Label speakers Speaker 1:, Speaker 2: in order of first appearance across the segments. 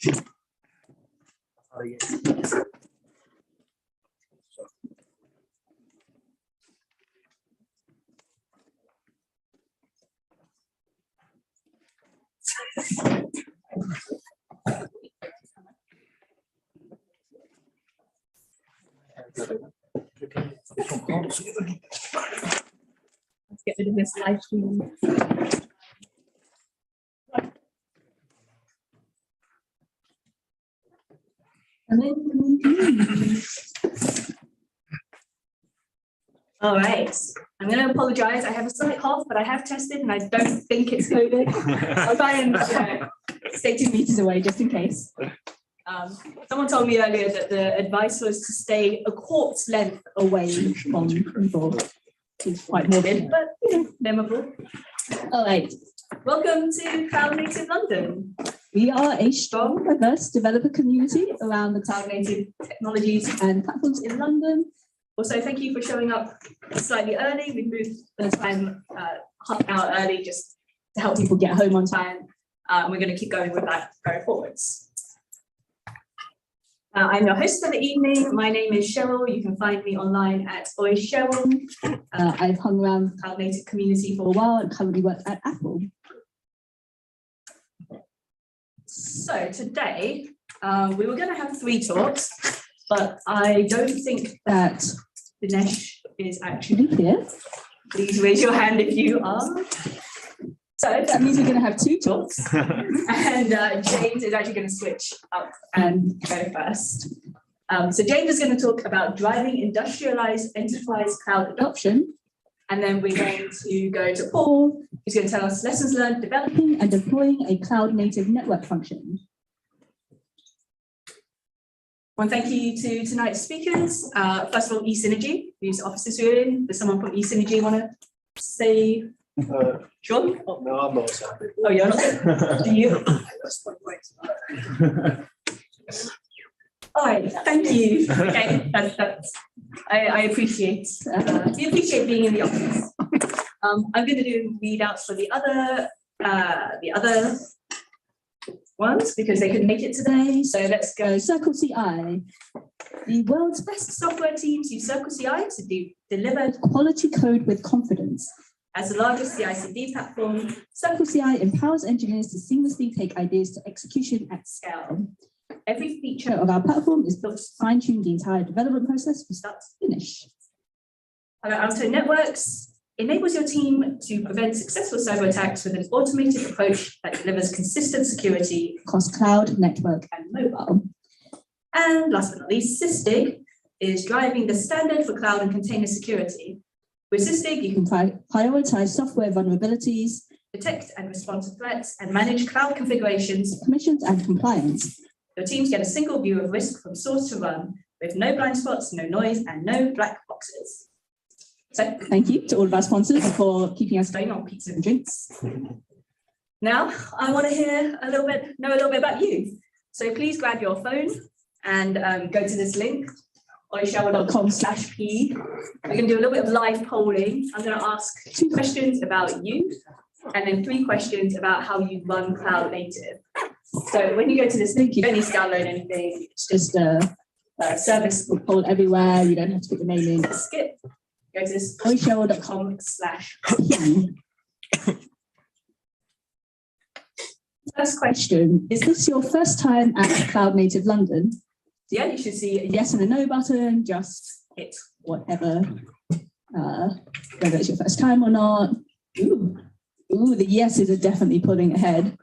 Speaker 1: Let's get rid of this live stream. All right, I'm going to apologize. I have a slight cough, but I have tested and I don't think it's COVID. I'll try and stay 2 meters away just in case. Someone told me earlier that the advice was to stay a quart's length away from people. It's quite morbid, but you know, memorable. All right, welcome to Cloud Native London. We are a strong, diverse developer community around the cloud native technologies and platforms in London. Also, thank you for showing up slightly early. We moved the time half an hour early just to help people get home on time. We're going to keep going with that going forwards. I'm your host for the evening. My name is Cheryl. You can find me online at Cheryl. I've hung around the cloud native community for a while and currently work at Apple. So today, we were going to have 3 talks, but I don't think that Dinesh is actually here. Please raise your hand if you are. So that means we're going to have 2 talks, and James is actually going to switch up and go first. So James is going to talk about driving industrialized enterprise cloud adoption, and then we're going to go to Paul, who's going to tell us lessons learned developing and deploying a cloud-native network function. Well, thank you to tonight's speakers. First of all, eSynergy, whose offices we're in. Does someone from eSynergy want to say? Sure?
Speaker 2: Oh, no, I'm not so happy.
Speaker 1: Oh, you're not? Do you? All right, thank you. Okay, I appreciate. We appreciate being in the office. I'm going to do readouts for the other ones because they couldn't make it today. So let's go. Circle CI. The world's best software teams use Circle CI to deliver quality code with confidence. As the largest CI/CD platform, Circle CI empowers engineers to seamlessly take ideas to execution at scale. Every feature of our platform is built to fine-tune the entire development process from start to finish. Alto Networks enables your team to prevent successful cyber attacks with an automated approach that delivers consistent security across cloud, network, and mobile. And last but not least, Sysdig is driving the standard for cloud and container security. With Sysdig, you can prioritize software vulnerabilities, detect and respond to threats, and manage cloud configurations, permissions, and compliance. Your teams get a single view of risk from source to run, with no blind spots, no noise, and no black boxes. So thank you to all of our sponsors for keeping us going on pizza and drinks. Now, I want to know a little bit about you. So please grab your phone and go to this link, oyshower.com/p. We're going to do a little bit of live polling. I'm going to ask 2 questions about you and then 3 questions about how you run cloud native. So when you go to this link, you don't need to download anything. It's just a service poll everywhere. You don't have to put your name in. Just skip. Go to this oyshower.com/p. First question, is this your first time at Cloud Native London? Yeah, you should see a yes and a no button, just hit whatever, whether it's your first time or not. Ooh, the yeses are definitely pulling ahead.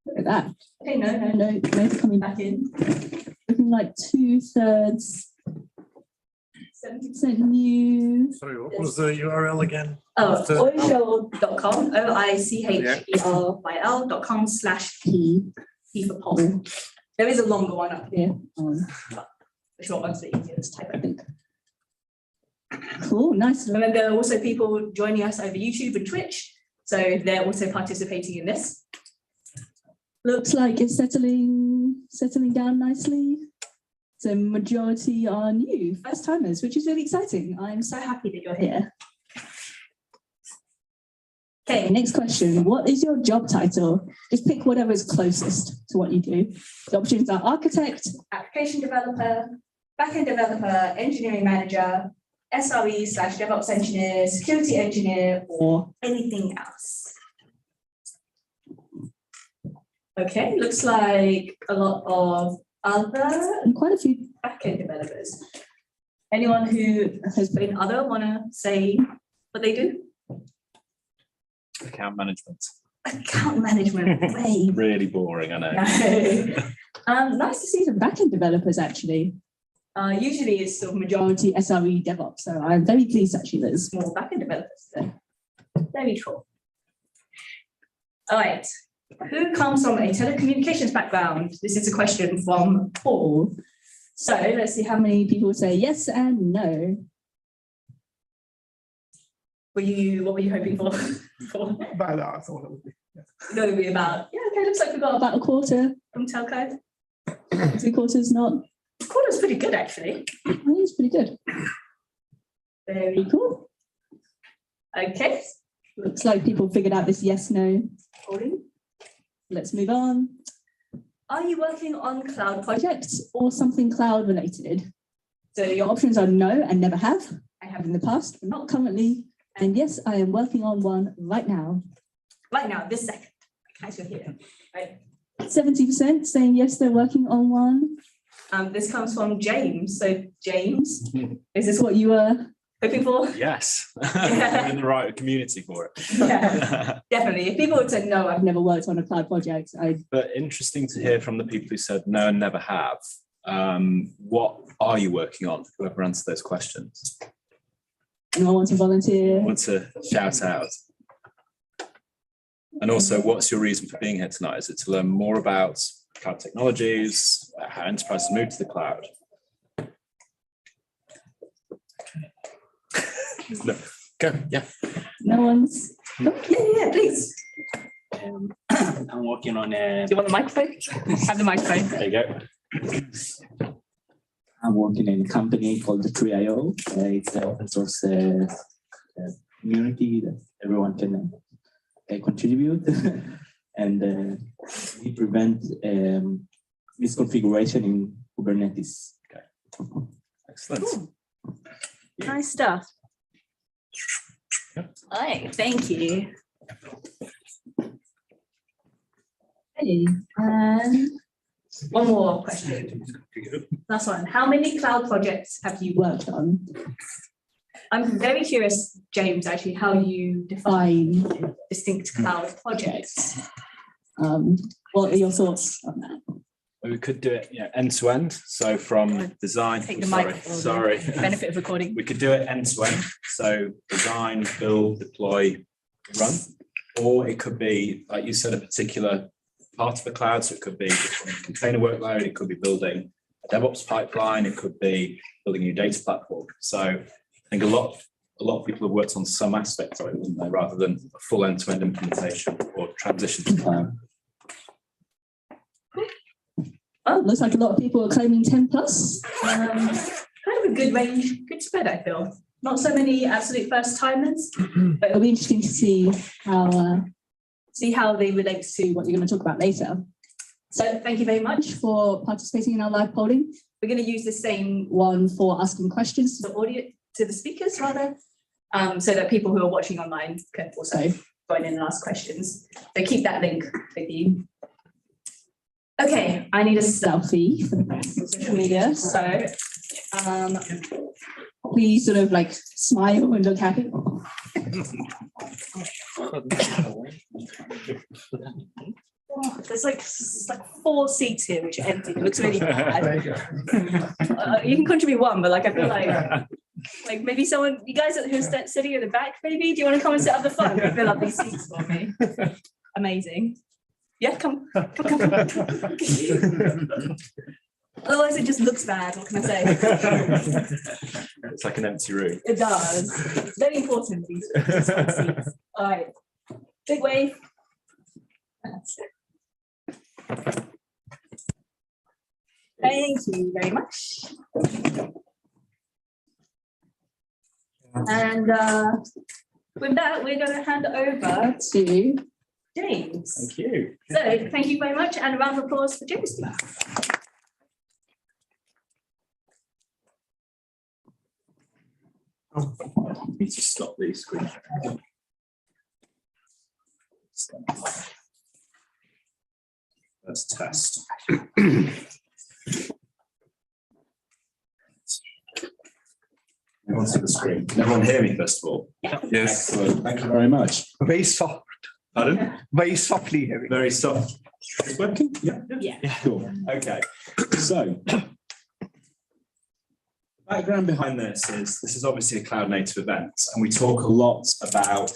Speaker 1: Look at that. Okay, no, coming back in. Looking like 2/3, 70% new.
Speaker 2: Sorry, what was the URL again?
Speaker 1: Oh, oyshower.com, oicherbyl.com/p for poll. There is a longer one up here. The short one's the easiest type, I think. Cool, nice. And then there are also people joining us over YouTube and Twitch, so they're also participating in this. Looks like it's settling down nicely. So majority are new, first timers, which is really exciting. I'm so happy that you're here. Okay, next question. What is your job title? Just pick whatever is closest to what you do. The options are architect, application developer, backend developer, engineering manager, SRE/DevOps engineer, security engineer, or anything else. Okay, looks like a lot of other and quite a few backend developers. Anyone who has put in other want to say what they do?
Speaker 3: Account management.
Speaker 1: Account management, way.
Speaker 3: Really boring, I know.
Speaker 1: No. Nice to see some backend developers actually. Usually it's sort of majority SRE DevOps, so I'm very pleased actually that there's more backend developers there. Very cool. All right, who comes from a telecommunications background? This is a question from Paul. So let's see how many people say yes and no. What were you hoping for?
Speaker 4: About that, I thought it would be. Yeah.
Speaker 1: Thought it would be about, yeah, okay, looks like we've got about a quarter from telco. 3/4 not. A quarter's pretty good, actually. I think it's pretty good. Very cool. Okay, looks like people figured out this yes/no polling. Let's move on. Are you working on cloud projects or something cloud related? So your options are no and never have. I have in the past, but not currently. And yes, I am working on one right now. Right now, this second. As you're here. Right. 70% saying yes, they're working on one. This comes from James. So James, is this what you were hoping for?
Speaker 3: Yes, I'm in the right community for it.
Speaker 1: Yeah, definitely. If people would say no, I've never worked on a cloud project.
Speaker 3: But interesting to hear from the people who said no and never have. What are you working on? Whoever answered those questions.
Speaker 1: Anyone want to volunteer?
Speaker 3: Want to shout out? And also, what's your reason for being here tonight? Is it to learn more about cloud technologies, how enterprises move to the cloud? No. Go, yeah.
Speaker 1: No one's. Oh, yeah, please.
Speaker 5: I'm working on a.
Speaker 1: Do you want the microphone? Have the microphone.
Speaker 3: There you go.
Speaker 5: I'm working in a company called the 3IO. It's an open source community that everyone can contribute, and we prevent misconfiguration in Kubernetes.
Speaker 3: Okay. Excellent.
Speaker 1: Cool. Nice stuff. All right, thank you. Hey, and one more question. Last one. How many cloud projects have you worked on? I'm very curious, James, actually, how you define distinct cloud projects. What are your thoughts on that?
Speaker 3: We could do it end to end. So from design,
Speaker 1: Take the mic.
Speaker 3: sorry.
Speaker 1: Benefit of recording.
Speaker 3: We could do it end to end. So design, build, deploy, run. Or it could be, like you said, a particular part of the cloud. So it could be a container workload, it could be building a DevOps pipeline, it could be building a new data platform. So I think a lot of people have worked on some aspect of it, wouldn't they, rather than a full end-to-end implementation or transition to cloud.
Speaker 1: Oh, looks like a lot of people are claiming 10 plus. Kind of a good range, good spread, I feel. Not so many absolute first timers, but it'll be interesting to see how they relate to what you're going to talk about later. So thank you very much for participating in our live polling. We're going to use the same one for asking questions to the audience, to the speakers rather, so that people who are watching online can also join in and ask questions. So keep that link with you. Okay, I need a selfie for the social media. So please sort of like smile and look happy. Oh, there's like 4 seats here which are empty. It looks really bad. You can contribute one, but like I feel like maybe someone, you guys who's sitting at the back, maybe, do you want to come and sit up the front and fill up these seats for me? Amazing. Yeah, come. Otherwise, it just looks bad. What can I say?
Speaker 3: It's like an empty room.
Speaker 1: It does. It's very important. These seats. All right. Big wave. Thank you very much. And with that, we're going to hand over to James.
Speaker 3: Thank you.
Speaker 1: So thank you very much, and a round of applause for James, please.
Speaker 3: I need to stop the screen. Let's test. Everyone see the screen? Can everyone hear me first of all?
Speaker 4: Yes.
Speaker 3: Excellent. Thank you very much.
Speaker 4: Very soft,
Speaker 3: Pardon?
Speaker 4: very softly hearing.
Speaker 3: Very soft. It's working? Yeah.
Speaker 1: Yeah.
Speaker 3: Cool. Okay. So the background behind this is obviously a cloud native event, and we talk a lot about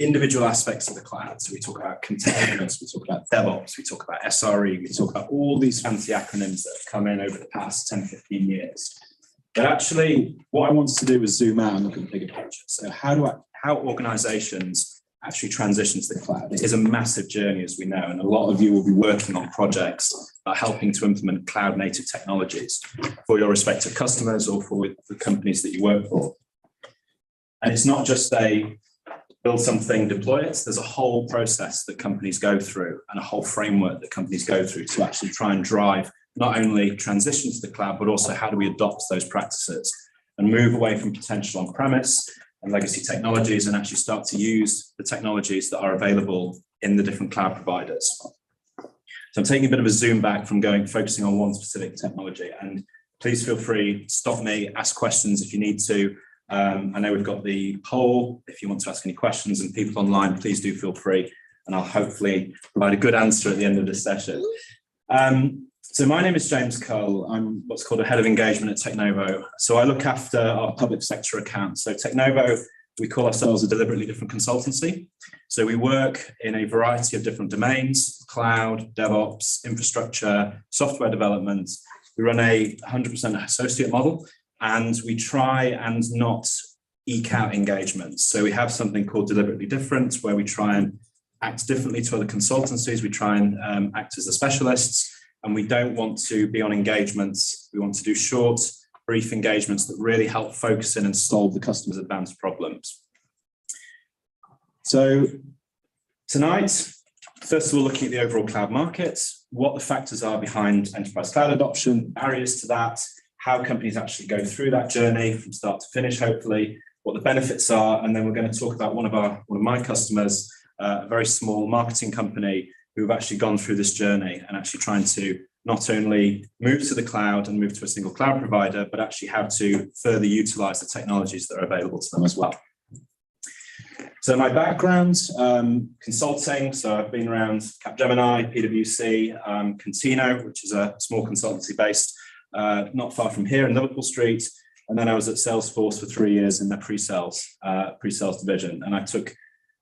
Speaker 3: individual aspects of the cloud. So we talk about containers, we talk about DevOps, we talk about SRE, we talk about all these fancy acronyms that have come in over the past 10, 15 years. But actually, what I wanted to do was zoom out and look at the bigger picture. So how organizations actually transition to the cloud? It is a massive journey, as we know, and a lot of you will be working on projects that are helping to implement cloud native technologies for your respective customers or for the companies that you work for. And it's not just a build something, deploy it. There's a whole process that companies go through and a whole framework that companies go through to actually try and drive not only transition to the cloud, but also how do we adopt those practices and move away from potential on-premise and legacy technologies and actually start to use the technologies that are available in the different cloud providers. So I'm taking a bit of a zoom back from focusing on one specific technology, and please feel free, stop me, ask questions if you need to. I know we've got the poll if you want to ask any questions, and people online, please do feel free, and I'll hopefully provide a good answer at the end of this session. So my name is James Cull. I'm what's called a head of engagement at Tecknuovo. So I look after our public sector accounts. So Tecknuovo, we call ourselves a deliberately different consultancy. So we work in a variety of different domains: cloud, DevOps, infrastructure, software development. We run a 100% associate model, and we try and not eke out engagements. So we have something called deliberately different, where we try and act differently to other consultancies. We try and act as the specialists, and we don't want to be on engagements. We want to do short, brief engagements that really help focus in and solve the customer's advanced problems. So tonight, first of all, looking at the overall cloud market, what the factors are behind enterprise cloud adoption, barriers to that, how companies actually go through that journey from start to finish, hopefully, what the benefits are, and then we're going to talk about one of my customers, a very small marketing company who've actually gone through this journey and actually trying to not only move to the cloud and move to a single cloud provider, but actually how to further utilize the technologies that are available to them as well. So my background, consulting, so I've been around Capgemini, PwC, Contino, which is a small consultancy based not far from here in Liverpool Street. And then I was at Salesforce for 3 years in their pre-sales division. And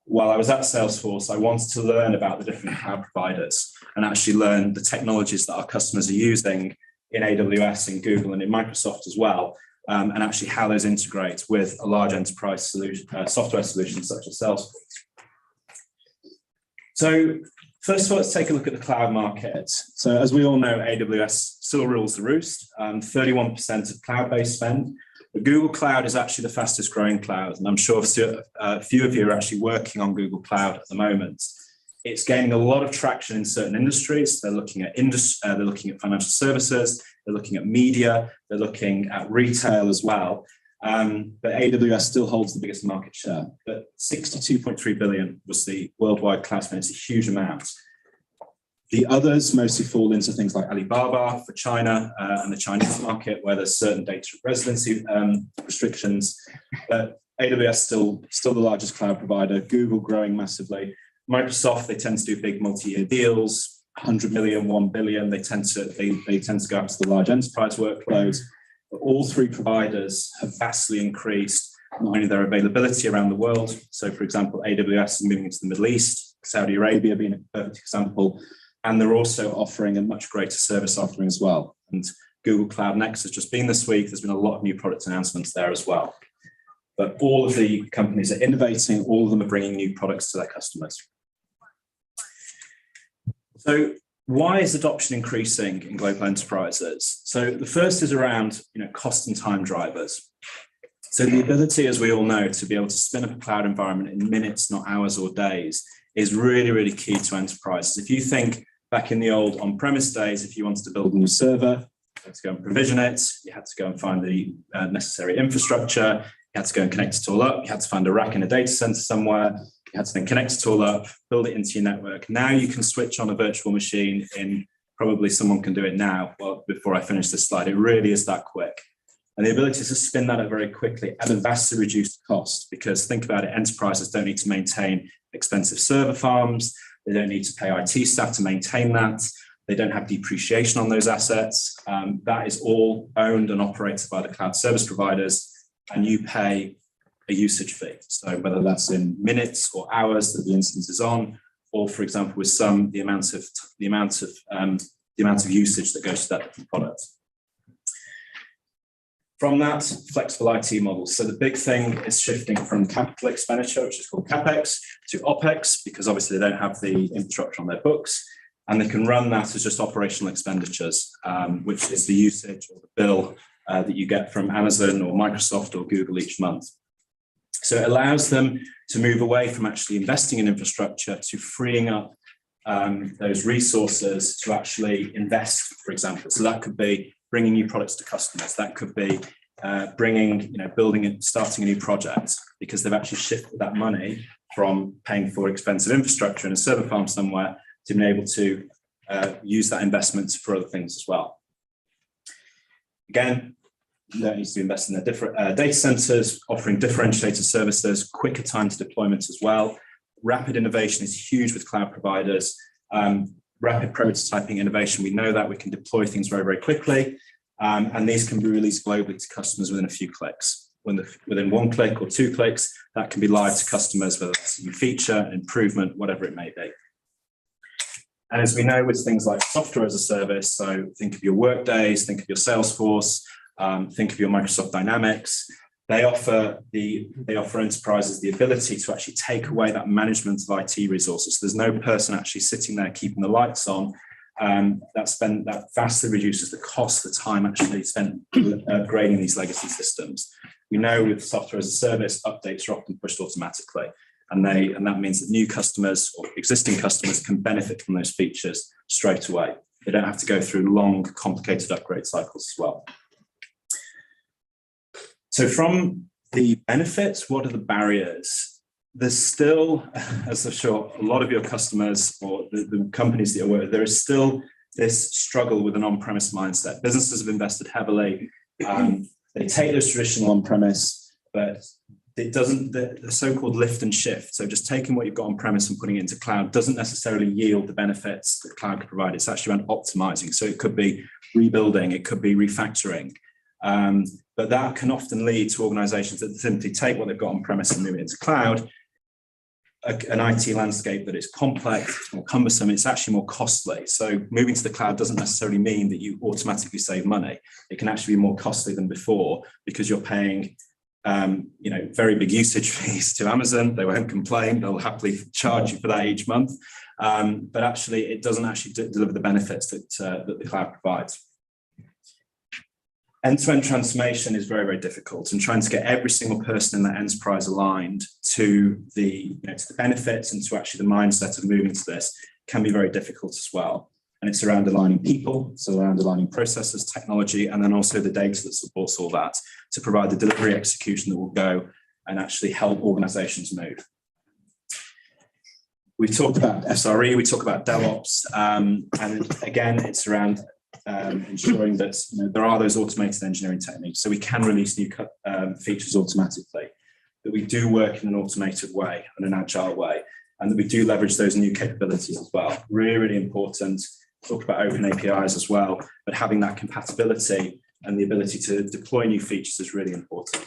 Speaker 3: while I was at Salesforce, I wanted to learn about the different cloud providers and actually learn the technologies that our customers are using in AWS, in Google, and in Microsoft as well, and actually how those integrate with a large enterprise solution, software solutions such as Salesforce. So first of all, let's take a look at the cloud market. So as we all know, AWS still rules the roost, 31% of cloud-based spend. But Google Cloud is actually the fastest growing cloud, and I'm sure a few of you are actually working on Google Cloud at the moment. It's gaining a lot of traction in certain industries. They're looking at financial services, they're looking at media, they're looking at retail as well. But AWS still holds the biggest market share. But 62.3 billion was the worldwide cloud spend. It's a huge amount. The others mostly fall into things like Alibaba for China and the Chinese market, where there's certain data residency restrictions. But AWS still the largest cloud provider. Google growing massively. Microsoft, they tend to do big multi-year deals, 100 million, 1 billion. They tend to go after the large enterprise workloads. But all three providers have vastly increased not only their availability around the world. So, for example, AWS is moving into the Middle East, Saudi Arabia being a perfect example. And they're also offering a much greater service offering as well. And Google Cloud Next has just been this week. There's been a lot of new product announcements there as well. But all of the companies are innovating. All of them are bringing new products to their customers. So why is adoption increasing in global enterprises? So the first is around cost and time drivers. So the ability, as we all know, to be able to spin up a cloud environment in minutes, not hours or days, is really, really key to enterprises. If you think back in the old on-premise days, if you wanted to build a new server, you had to go and provision it, you had to go and find the necessary infrastructure, you had to go and connect it all up, you had to find a rack in a data center somewhere, you had to then connect it all up, build it into your network. Now you can switch on a virtual machine in, probably someone can do it now, well, before I finish this slide, it really is that quick. And the ability to spin that up very quickly at a vastly reduced cost, because think about it, enterprises don't need to maintain expensive server farms, they don't need to pay IT staff to maintain that, they don't have depreciation on those assets. That is all owned and operated by the cloud service providers, and you pay a usage fee. So whether that's in minutes or hours that the instance is on, or for example, with some, the amount of usage that goes to that different product. From that, flexible IT models. So the big thing is shifting from capital expenditure, which is called CapEx, to OpEx, because obviously they don't have the infrastructure on their books, and they can run that as just operational expenditures, which is the usage or the bill that you get from Amazon or Microsoft or Google each month. So it allows them to move away from actually investing in infrastructure to freeing up those resources to actually invest, for example. So that could be bringing new products to customers. That could be building and starting a new project, because they've actually shifted that money from paying for expensive infrastructure in a server farm somewhere to being able to use that investment for other things as well. Again, you don't need to invest in their different data centers, offering differentiated services, quicker time to deployment as well. Rapid innovation is huge with cloud providers. Rapid prototyping innovation, we know that we can deploy things very, very quickly. And these can be released globally to customers within a few clicks. Within 1 click or 2 clicks, that can be live to customers, whether it's a new feature, improvement, whatever it may be. And as we know with things like software as a service, so think of your Workdays, think of your Salesforce, think of your Microsoft Dynamics, they offer enterprises the ability to actually take away that management of IT resources. So there's no person actually sitting there keeping the lights on. That vastly reduces the cost, the time actually spent upgrading these legacy systems. We know with software as a service, updates are often pushed automatically, and that means that new customers or existing customers can benefit from those features straight away. They don't have to go through long, complicated upgrade cycles as well. So from the benefits, what are the barriers? There's still, as I'm sure a lot of your customers or the companies that you're working with, there is still this struggle with an on-premise mindset. Businesses have invested heavily. They take those traditional on-premise, but it doesn't, the so-called lift and shift. So just taking what you've got on-premise and putting it into cloud doesn't necessarily yield the benefits that cloud can provide. It's actually around optimizing. So it could be rebuilding, it could be refactoring. But that can often lead to organizations that simply take what they've got on-premise and move it into cloud. An IT landscape that is complex, it's more cumbersome, it's actually more costly. So moving to the cloud doesn't necessarily mean that you automatically save money. It can actually be more costly than before because you're paying very big usage fees to Amazon. They won't complain, they'll happily charge you for that each month. But actually it doesn't actually deliver the benefits that the cloud provides. End-to-end transformation is very, very difficult, and trying to get every single person in that enterprise aligned to the benefits and to actually the mindset of moving to this can be very difficult as well. And it's around aligning people, it's around aligning processes, technology, and then also the data that supports all that to provide the delivery execution that will go and actually help organizations move. We talk about SRE, we talk about DevOps, and again, it's around ensuring that there are those automated engineering techniques, so we can release new features automatically, that we do work in an automated way and an agile way, and that we do leverage those new capabilities as well. Really, really important. Talk about open APIs as well, but having that compatibility and the ability to deploy new features is really important.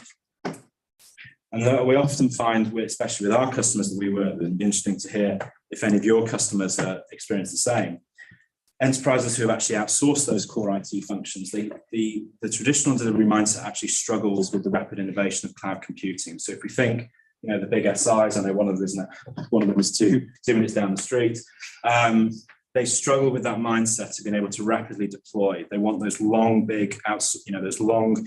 Speaker 3: And we often find, especially with our customers that we work with, it'd be interesting to hear if any of your customers experience the same. Enterprises who have actually outsourced those core IT functions, the traditional delivery mindset actually struggles with the rapid innovation of cloud computing. So if we think, the big SIs, I know one of them is two minutes down the street. They struggle with that mindset of being able to rapidly deploy. They want those long, big those long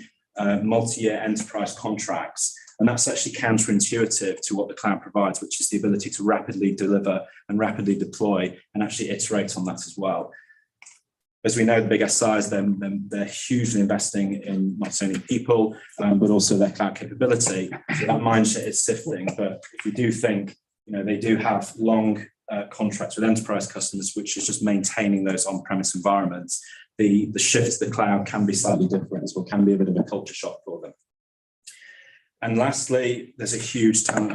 Speaker 3: multi-year enterprise contracts. And that's actually counterintuitive to what the cloud provides, which is the ability to rapidly deliver and rapidly deploy and actually iterate on that as well. As we know, the big SIs, they're hugely investing in not only people, but also their cloud capability. So that mindset is sifting. But if you do think, they do have long contracts with enterprise customers, which is just maintaining those on-premise environments, the shift to the cloud can be slightly different as well, can be a bit of a culture shock for them. And lastly, there's a huge talent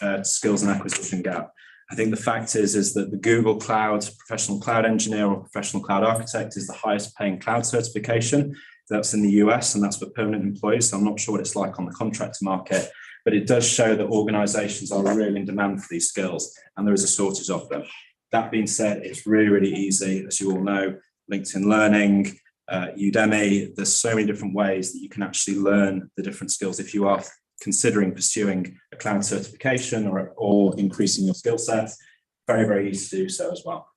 Speaker 3: and skills and acquisition gap. I think the fact is that the Google Cloud Professional Cloud Engineer or Professional Cloud Architect is the highest paying cloud certification. That's in the US, and that's for permanent employees. So I'm not sure what it's like on the contractor market, but it does show that organizations are really in demand for these skills, and there is a shortage of them. That being said, it's really, really easy. As you all know, LinkedIn Learning, Udemy, there's so many different ways that you can actually learn the different skills if you are considering pursuing a cloud certification or increasing your skill set. Very, very easy to do so as well.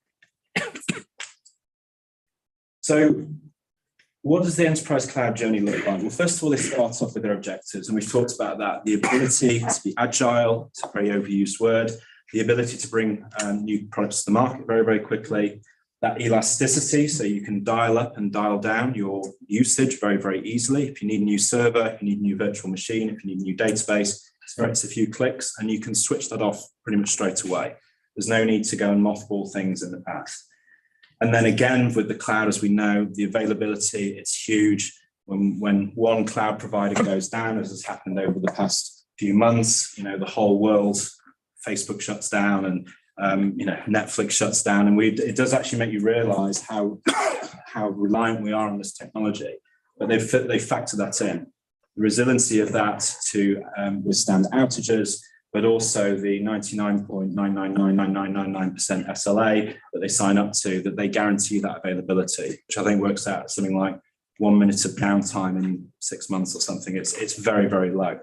Speaker 3: So what does the enterprise cloud journey look like? Well, first of all, it starts off with their objectives, and we've talked about that. The ability to be agile, it's a very overused word, the ability to bring new products to the market very, very quickly, that elasticity, so you can dial up and dial down your usage very, very easily. If you need a new server, if you need a new virtual machine, if you need a new database, it's a few clicks and you can switch that off pretty much straight away. There's no need to go and mothball things in the past. And then again, with the cloud, as we know, the availability, it's huge. When one cloud provider goes down, as has happened over the past few months, the whole world, Facebook shuts down and Netflix shuts down, and it does actually make you realize how reliant we are on this technology. But they factor that in, the resiliency of that to withstand outages, but also the 99.9999999% SLA that they sign up to, that they guarantee that availability, which I think works out something like 1 minute of downtime in 6 months or something. It's very, very low.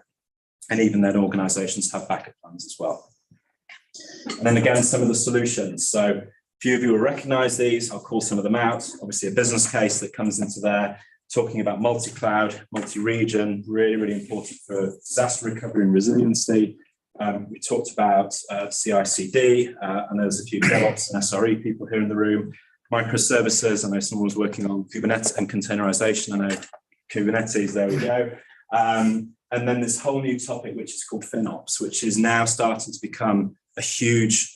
Speaker 3: And even then, organizations have backup plans as well. And then again, some of the solutions. So a few of you will recognize these. I'll call some of them out. Obviously, a business case that comes into there, talking about multi-cloud, multi-region, really, really important for disaster recovery and resiliency. We talked about CI/CD, and there's a few DevOps and SRE people here in the room. Microservices, I know someone was working on Kubernetes and containerization. I know Kubernetes, there we go. And then this whole new topic, which is called FinOps, which is now starting to become a huge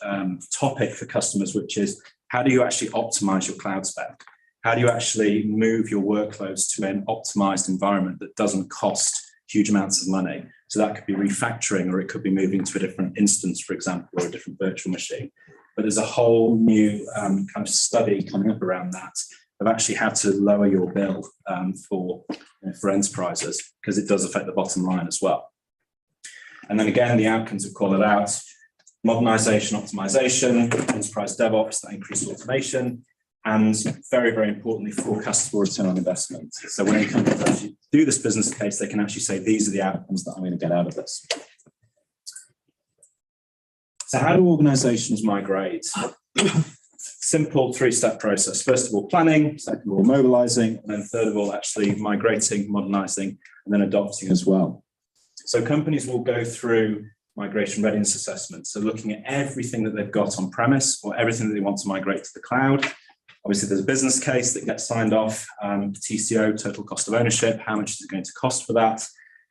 Speaker 3: topic for customers, which is how do you actually optimize your cloud spend? How do you actually move your workloads to an optimized environment that doesn't cost huge amounts of money? So that could be refactoring, or it could be moving to a different instance, for example, or a different virtual machine. But there's a whole new kind of study coming up around that of actually how to lower your bill for enterprises, because it does affect the bottom line as well. And then again, the outcomes have called it out: modernization, optimization, enterprise DevOps, that increased automation, and very, very importantly, forecastable return on investment. So when a company actually do this business case, they can actually say, these are the outcomes that I'm going to get out of this. So how do organizations migrate? Simple three-step process. First of all, planning, second of all, mobilizing, and then third of all, actually migrating, modernizing, and then adopting as well. So companies will go through migration readiness assessments. So looking at everything that they've got on premise or everything that they want to migrate to the cloud. Obviously, there's a business case that gets signed off, TCO, total cost of ownership, how much is it going to cost for that?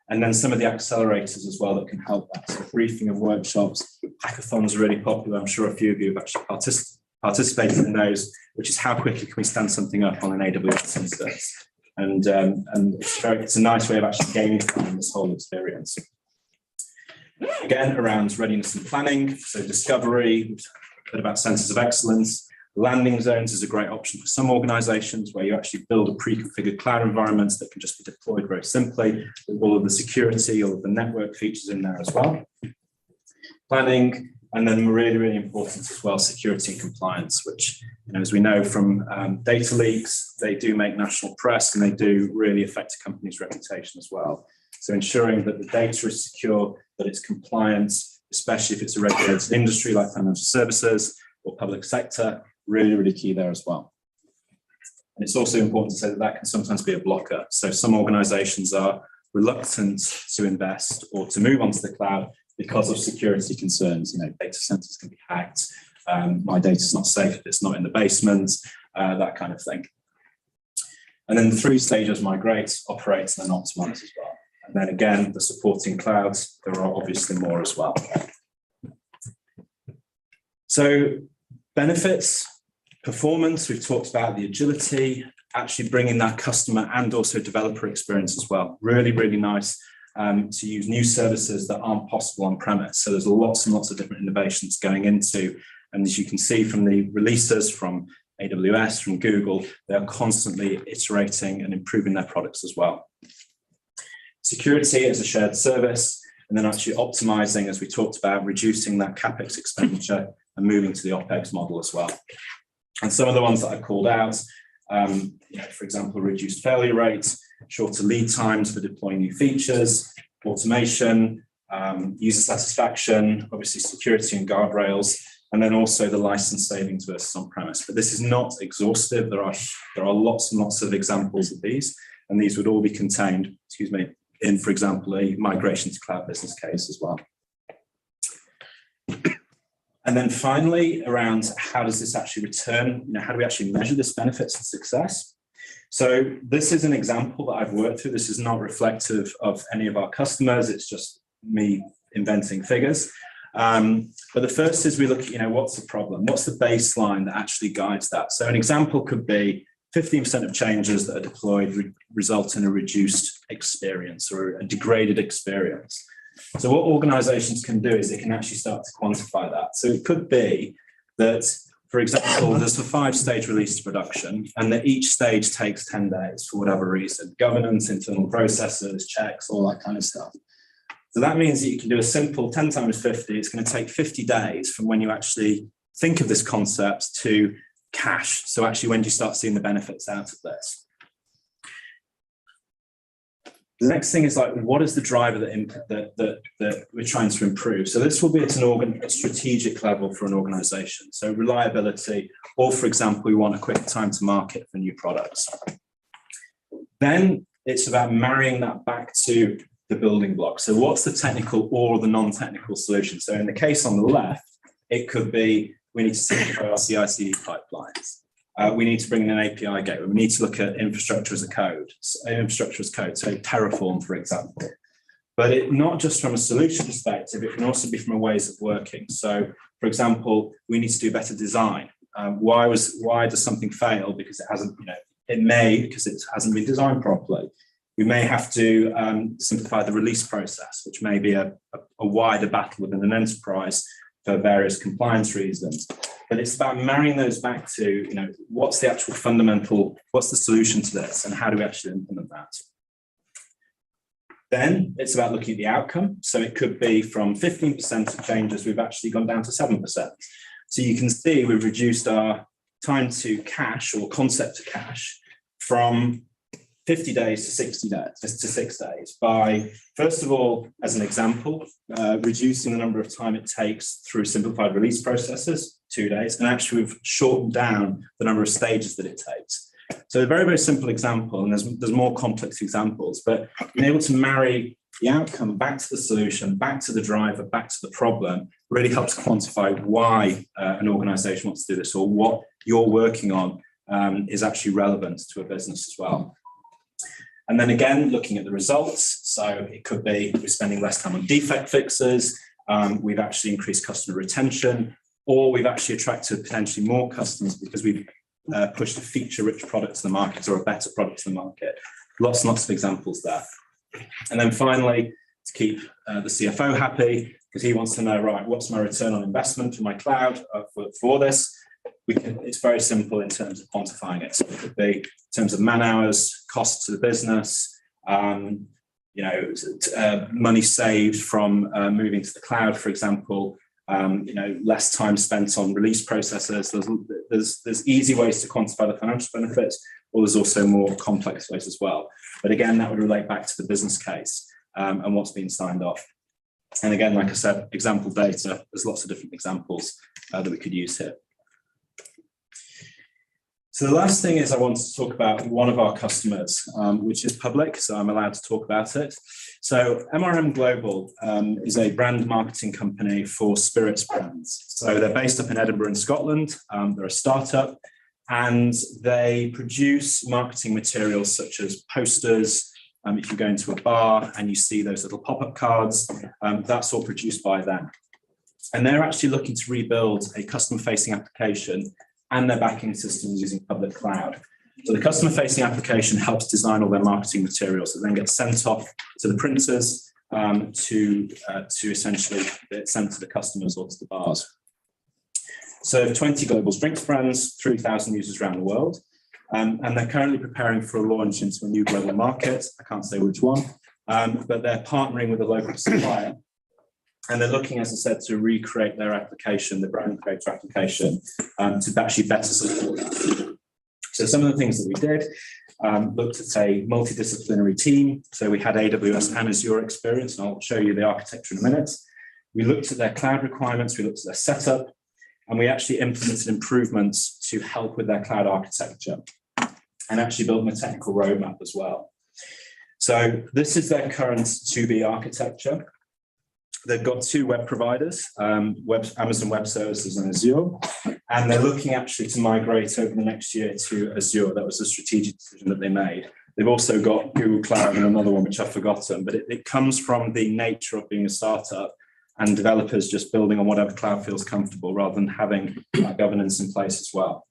Speaker 3: And then some of the accelerators as well that can help that. So briefing of workshops, hackathons are really popular. I'm sure a few of you have actually participated in those, which is how quickly can we stand something up on an AWS instance. And it's a nice way of actually gamifying this whole experience. Again, around readiness and planning, so discovery, a bit about centers of excellence. Landing zones is a great option for some organizations where you actually build a pre-configured cloud environment that can just be deployed very simply with all of the security, all of the network features in there as well. Planning, and then really, really important as well, security and compliance, which, as we know from data leaks, they do make national press and they do really affect a company's reputation as well. So ensuring that the data is secure, that it's compliant, especially if it's a regulated industry like financial services or public sector, really, really key there as well. And it's also important to say that that can sometimes be a blocker. So some organizations are reluctant to invest or to move onto the cloud because of security concerns. You know, data centers can be hacked. My data's not safe if it's not in the basement, that kind of thing. And then the 3 stages: migrate, operate, and then optimize as well. And then again, the supporting clouds, there are obviously more as well. So benefits, performance, we've talked about the agility, actually bringing that customer and also developer experience as well. Really, really nice to use new services that aren't possible on premise. So there's lots and lots of different innovations going into, and as you can see from the releases from AWS, from Google, they are constantly iterating and improving their products as well. Security as a shared service, and then actually optimizing, as we talked about, reducing that CapEx expenditure and moving to the OpEx model as well. And some of the ones that I've called out, for example, reduced failure rates, shorter lead times for deploying new features, automation, user satisfaction, obviously security and guardrails, and then also the license savings versus on-premise. But this is not exhaustive. There are lots and lots of examples of these, and these would all be contained, in, for example, a migration to cloud business case as well. And then finally, around how does this actually return? How do we actually measure this benefits and success? So this is an example that I've worked through. This is not reflective of any of our customers. It's just me inventing figures. But the first is we look at, what's the problem? What's the baseline that actually guides that? So an example could be 15% of changes that are deployed result in a reduced experience or a degraded experience. So what organizations can do is they can actually start to quantify that. So it could be that, for example, there's a 5-stage release to production, and that each stage takes 10 days for whatever reason: governance, internal processes, checks, all that kind of stuff. So that means that you can do a simple 10 times 50. It's going to take 50 days from when you actually think of this concept to cash. So actually, when do you start seeing the benefits out of this? The next thing is what is the driver that we're trying to improve? So this will be at a strategic level for an organization. So reliability, or for example, we want a quick time to market for new products. Then it's about marrying that back to the building blocks. So what's the technical or the non-technical solution? So in the case on the left, it could be we need to simplify our CI/CD pipelines. We need to bring in an API gateway. We need to look at infrastructure as code, so Terraform, for example. But not just from a solution perspective, it can also be from a ways of working. So, for example, we need to do better design. Why does something fail? Because it hasn't, because it hasn't been designed properly. We may have to simplify the release process, which may be a wider battle within an enterprise for various compliance reasons. But it's about marrying those back to, what's the actual fundamental, what's the solution to this, and how do we actually implement that? Then it's about looking at the outcome. So it could be from 15% of changes, we've actually gone down to 7%. So you can see we've reduced our time to cash or concept to cash from 50 days to 60 days, to 6 days by, first of all, as an example, reducing the number of time it takes through simplified release processes, 2 days, and actually we've shortened down the number of stages that it takes. So a very, very simple example, and there's more complex examples, but being able to marry the outcome back to the solution, back to the driver, back to the problem, really helps quantify why an organization wants to do this, or what you're working on is actually relevant to a business as well. And then again, looking at the results. So it could be we're spending less time on defect fixes, we've actually increased customer retention, or we've actually attracted potentially more customers because we've pushed a feature-rich product to the market or a better product to the market. Lots and lots of examples there. And then finally, to keep the CFO happy, because he wants to know, right, what's my return on investment for my cloud for this? It's very simple in terms of quantifying it. So it could be in terms of man hours, costs to the business, money saved from moving to the cloud, for example, less time spent on release processes. There's easy ways to quantify the financial benefits, or there's also more complex ways as well. But again, that would relate back to the business case and what's been signed off. And again, like I said, example data, there's lots of different examples that we could use here. So the last thing is I want to talk about one of our customers, which is public, so I'm allowed to talk about it. So MRM Global is a brand marketing company for spirits brands. So they're based up in Edinburgh in Scotland. They're a startup and they produce marketing materials such as posters. If you go into a bar and you see those little pop-up cards, that's all produced by them. And they're actually looking to rebuild a customer-facing application and their backing systems using public cloud. So the customer-facing application helps design all their marketing materials that then get sent off to the printers to essentially get sent to the customers or to the bars. So 20 global drinks brands, 3,000 users around the world. And they're currently preparing for a launch into a new global market. I can't say which one, but they're partnering with a local supplier. And they're looking, as I said, to recreate their application, the brand creator application, to actually better support that. So some of the things that we did, looked at a multidisciplinary team. So we had AWS and Azure experience, and I'll show you the architecture in a minute. We looked at their cloud requirements, we looked at their setup, and we actually implemented improvements to help with their cloud architecture and actually built them a technical roadmap as well. So this is their current to-be architecture. They've got two web providers, Amazon Web Services and Azure, and they're looking actually to migrate over the next year to Azure. That was a strategic decision that they made. They've also got Google Cloud and another one which I've forgotten, but it comes from the nature of being a startup and developers just building on whatever cloud feels comfortable rather than having governance in place as well.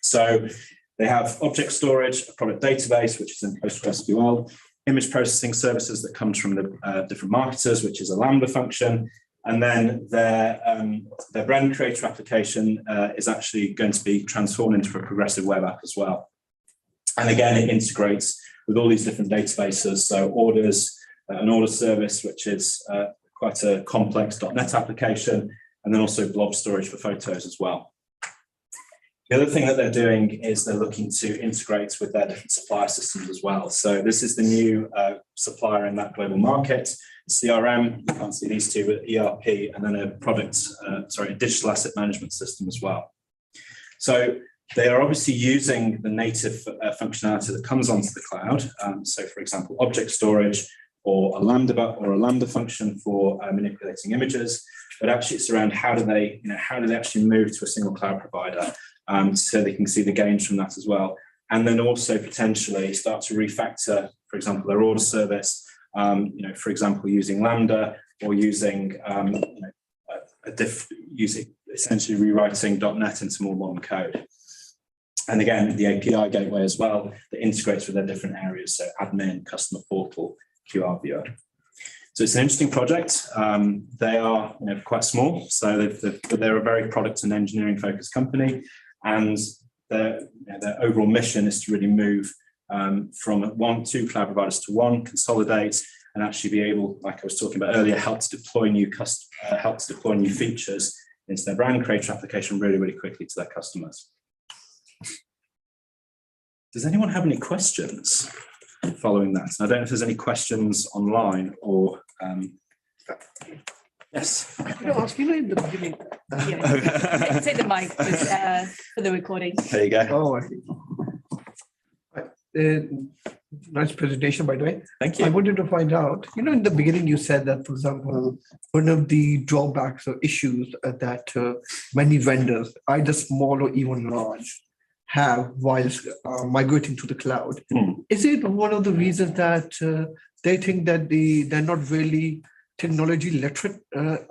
Speaker 3: So they have object storage, a product database, which is in PostgreSQL, image processing services that comes from the different marketers, which is a Lambda function. And then their brand creator application is actually going to be transformed into a progressive web app as well. And again, it integrates with all these different databases. So orders, an order service, which is quite a complex .NET application, and then also blob storage for photos as well. The other thing that they're doing is they're looking to integrate with their different supplier systems as well. So this is the new supplier in that global market, CRM, you can't see these two, but ERP, and then a digital asset management system as well. So they are obviously using the native functionality that comes onto the cloud. So for example, object storage or a Lambda function for manipulating images, but actually it's around how do they actually move to a single cloud provider. So they can see the gains from that as well. And then also potentially start to refactor, for example, their order service, for example, using Lambda or using, using essentially rewriting .NET into more modern code. And again, the API gateway as well that integrates with their different areas. So admin, customer portal, QR viewer. So it's an interesting project. They are quite small. So they're a very product and engineering focused company. And their overall mission is to really move from two cloud providers to one, consolidate, and actually be able, like I was talking about earlier, help to deploy new features into their brand creator application really, really quickly to their customers. Does anyone have any questions following that? And I don't know if there's any questions online or yes.
Speaker 4: Can I ask you in the beginning?
Speaker 1: Take the mic for the recording.
Speaker 3: There you go.
Speaker 4: Oh, I see. Nice presentation, by the way.
Speaker 3: Thank you.
Speaker 4: I wanted to find out, in the beginning you said that, for example, one of the drawbacks or issues that many vendors, either small or even large, have while migrating to the cloud. Is it one of the reasons that they think that they're not really technology literate,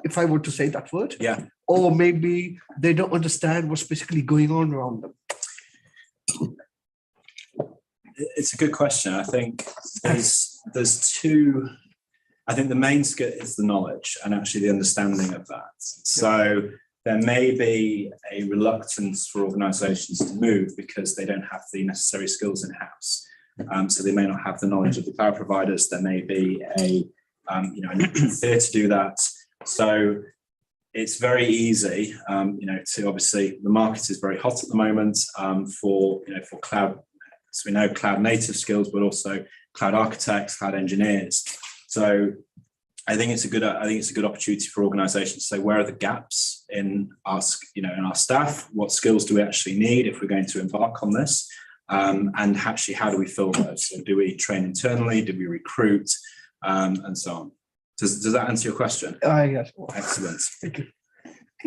Speaker 4: if I were to say that word?
Speaker 3: Yeah.
Speaker 4: Or maybe they don't understand what's basically going on around them?
Speaker 3: It's a good question. I think there's two. I think the main skill is the knowledge and actually the understanding of that. So there may be a reluctance for organizations to move because they don't have the necessary skills in-house. So they may not have the knowledge of the cloud providers. There may be a fear to do that. So it's very easy, to obviously the market is very hot at the moment for cloud. So we know cloud native skills, but also cloud architects, cloud engineers. So I think it's a good opportunity for organisations to say, where are the gaps in our, in our staff? What skills do we actually need if we're going to embark on this? And actually, how do we fill those? So do we train internally? Do we recruit? And so on. Does that answer your question?
Speaker 4: Yes.
Speaker 3: Excellent.
Speaker 4: Thank you.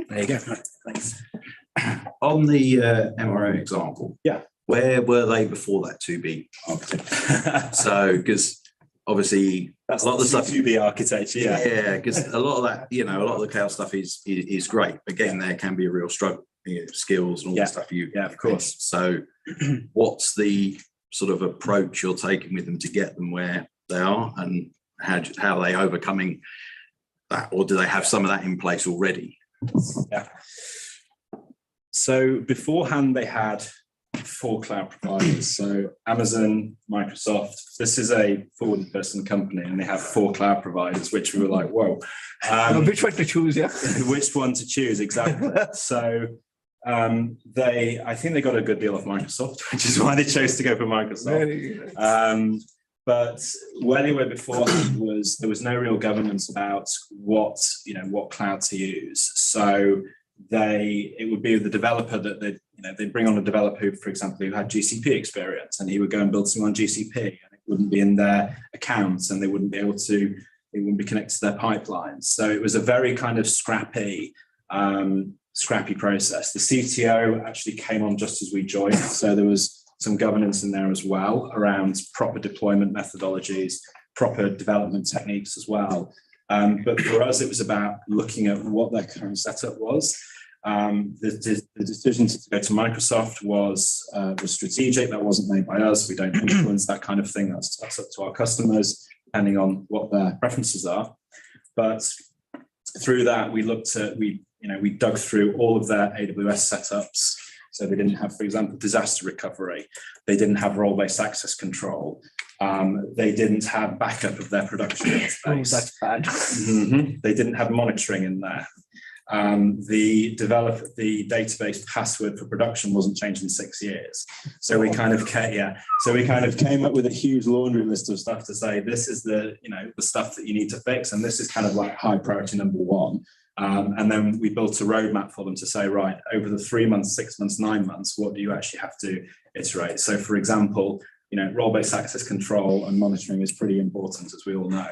Speaker 3: There you go. Thanks.
Speaker 6: On the MRO example,
Speaker 3: Yeah.
Speaker 6: where were they before that to be architect? So, because obviously
Speaker 3: That's
Speaker 6: a lot of the stuff
Speaker 3: to be architecture.
Speaker 6: yeah, because a lot of that, a lot of the cloud stuff is great. Again, there can be a real struggle, skills and all
Speaker 3: Yeah.
Speaker 6: the stuff you.
Speaker 3: Yeah, of course.
Speaker 6: So, what's the sort of approach you're taking with them to get them where they are, and how are they overcoming that, or do they have some of that in place already?
Speaker 3: Yeah. So beforehand, they had 4 cloud providers. So Amazon, Microsoft. This is a forward-person company, and they have 4 cloud providers, which we were like, whoa.
Speaker 4: Which one to choose? Yeah.
Speaker 3: Which one to choose exactly? So I think they got a good deal off Microsoft, which is why they chose to go for Microsoft. But where they were beforehand was there was no real governance about what cloud to use. So it would be the developer that they'd bring on a developer who, for example, who had GCP experience, and he would go and build something on GCP, and it wouldn't be in their accounts, and they wouldn't be connected to their pipelines. So it was a very kind of scrappy process. The CTO actually came on just as we joined, so there was some governance in there as well around proper deployment methodologies, proper development techniques as well. But for us, it was about looking at what their current setup was. The decision to go to Microsoft was strategic. That wasn't made by us. We don't influence that kind of thing. That's up to our customers, depending on what their preferences are. But through that, we dug through all of their AWS setups. So they didn't have, for example, disaster recovery. They didn't have role-based access control. They didn't have backup of their production space.
Speaker 4: Oh, that's bad.
Speaker 3: They didn't have monitoring in there. The database password for production wasn't changed in 6 years. So we kind of came up with a huge laundry list of stuff to say, this is the stuff that you need to fix, and this is kind of like high priority number 1. And then we built a roadmap for them to say, right, over the 3 months, 6 months, 9 months, what do you actually have to iterate? So, for example, role-based access control and monitoring is pretty important, as we all know.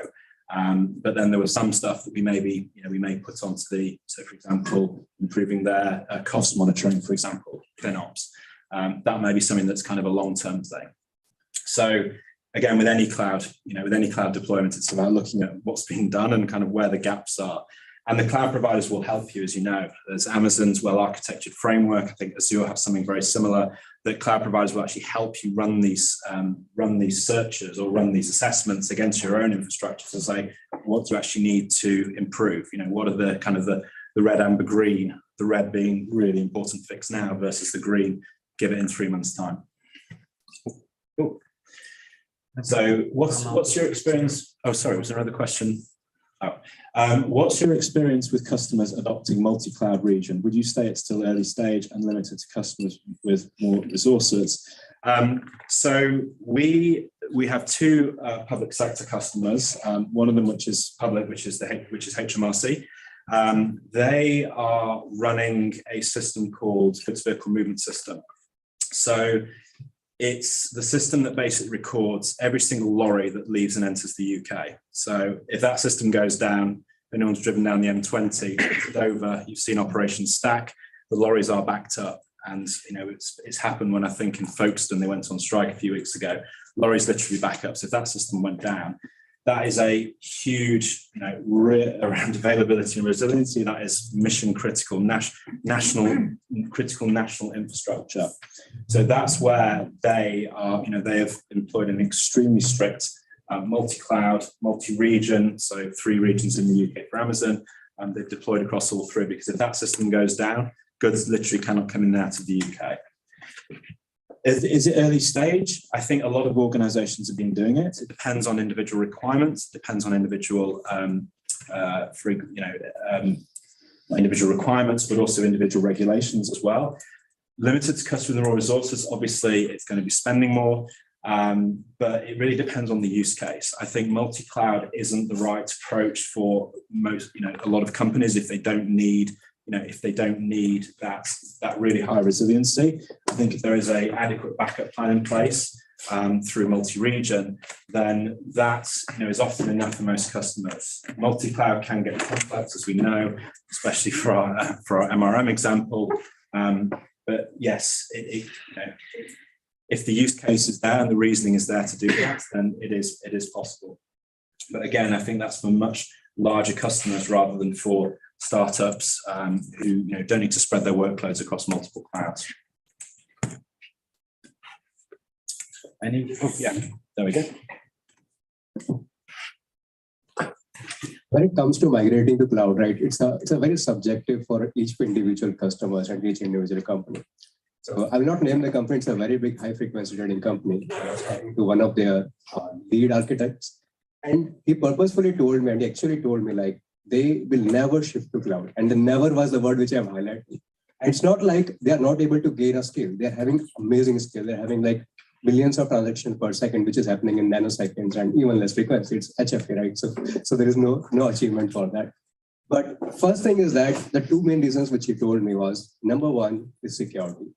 Speaker 3: But then there was some stuff that we may put onto so for example, improving their cost monitoring, for example, FinOps. That may be something that's kind of a long-term thing. So again, with any cloud deployment, it's about looking at what's being done and kind of where the gaps are. And the cloud providers will help you, as you know. There's Amazon's well-architectured framework. I think Azure have something very similar, that cloud providers will actually help you run these searches or run these assessments against your own infrastructure to say, what do you actually need to improve? What are the kind of the red, amber, green, the red being really important fix now versus the green, give it in 3 months' time. Cool. So what's your experience? Oh, sorry, was there another question? What's your experience with customers adopting multi-cloud region? Would you say it's still early stage and limited to customers with more resources? So we have 2 public sector customers. One of them, which is public, which is HMRC. They are running a system called Goods Vehicle Movement System. So it's the system that basically records every single lorry that leaves and enters the UK. So if that system goes down, if anyone's driven down the M20 to Dover, you've seen Operation Stack, the lorries are backed up. And it's happened when I think in Folkestone, they went on strike a few weeks ago. Lorries literally back up. So if that system went down, that is a huge, around availability and resiliency. That is mission critical, national infrastructure. So that's where they are. They have employed an extremely strict multi-cloud, multi-region. So 3 regions in the UK for Amazon, and they've deployed across all 3 because if that system goes down, goods literally cannot come in and out of the UK. Is it early stage? I think a lot of organizations have been doing it. It depends on individual requirements, depends on individual individual requirements, but also individual regulations as well. Limited to customers and raw resources, obviously it's going to be spending more. But it really depends on the use case. I think multi-cloud isn't the right approach for most, a lot of companies if they don't need, that really high resiliency. I think if there is a adequate backup plan in place through multi-region, then that is often enough for most customers. Multi-cloud can get complex, as we know, especially for our MRM example. But yes, if the use case is there and the reasoning is there to do that, then it is possible. But again, I think that's for much larger customers rather than for startups who don't need to spread their workloads across multiple clouds. Yeah, there we go.
Speaker 7: When it comes to migrating to cloud, right, it's a very subjective for each individual customers and each individual company. So I will not name the company. It's a very big high frequency trading company. I was talking to one of their lead architects, and he purposefully told me, and he actually told me, like, they will never shift to cloud. And the never was the word which I've highlighted. And it's not like they are not able to gain a skill. They're having amazing skill. They're having like millions of transactions per second, which is happening in nanoseconds and even less frequency. It's HFT, right? So there is no achievement for that. But first thing is that the two main reasons which he told me was, number one is security.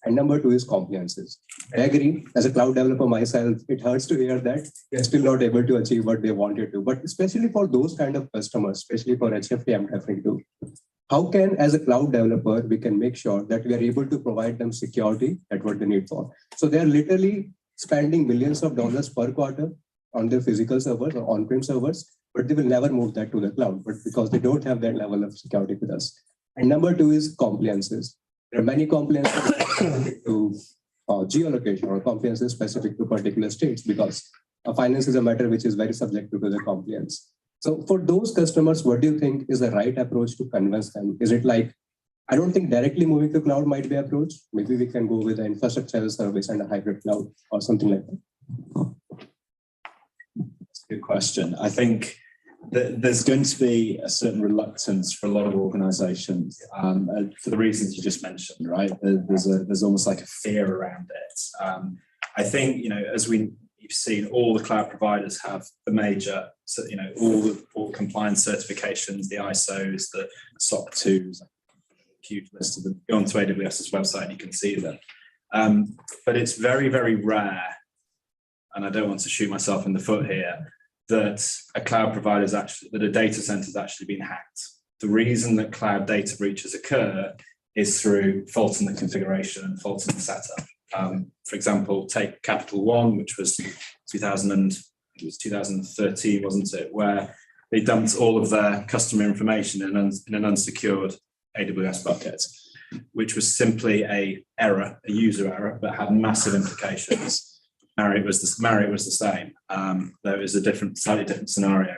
Speaker 7: And number two is compliances. I agree. As a cloud developer myself, it hurts to hear that they're still not able to achieve what they wanted to. But especially for those kind of customers, especially for HFT, I'm referring to, how can, as a cloud developer, we can make sure that we are able to provide them security at what they need for? So they're literally spending millions of dollars per quarter on their physical servers or on-prem servers, but they will never move that to the cloud, but because they don't have that level of security with us. And number two is compliances. There are many compliances specific to geolocation or compliances specific to particular states, because finance is a matter which is very subjective to the compliance. So for those customers, what do you think is the right approach to convince them? Is it like, I don't think directly moving to cloud might be approach. Maybe we can go with an infrastructure as a service and a hybrid cloud or something like that.
Speaker 3: That's a good question. I think that there's going to be a certain reluctance for a lot of organizations for the reasons you just mentioned, right? There's almost like a fear around it. I think, as we've seen, all the cloud providers have the major, all compliance certifications, the ISOs, the SOC 2s, huge list of them. Go onto AWS's website and you can see them. But it's very, very rare, and I don't want to shoot myself in the foot here, that a cloud provider that a data center has actually been hacked. The reason that cloud data breaches occur is through faults in the configuration and faults in the setup. For example, take Capital One, which was 2013, wasn't it? Where they dumped all of their customer information in an unsecured AWS bucket, which was simply a user error, but had massive implications. Marriott was the same. Though it was a slightly different scenario.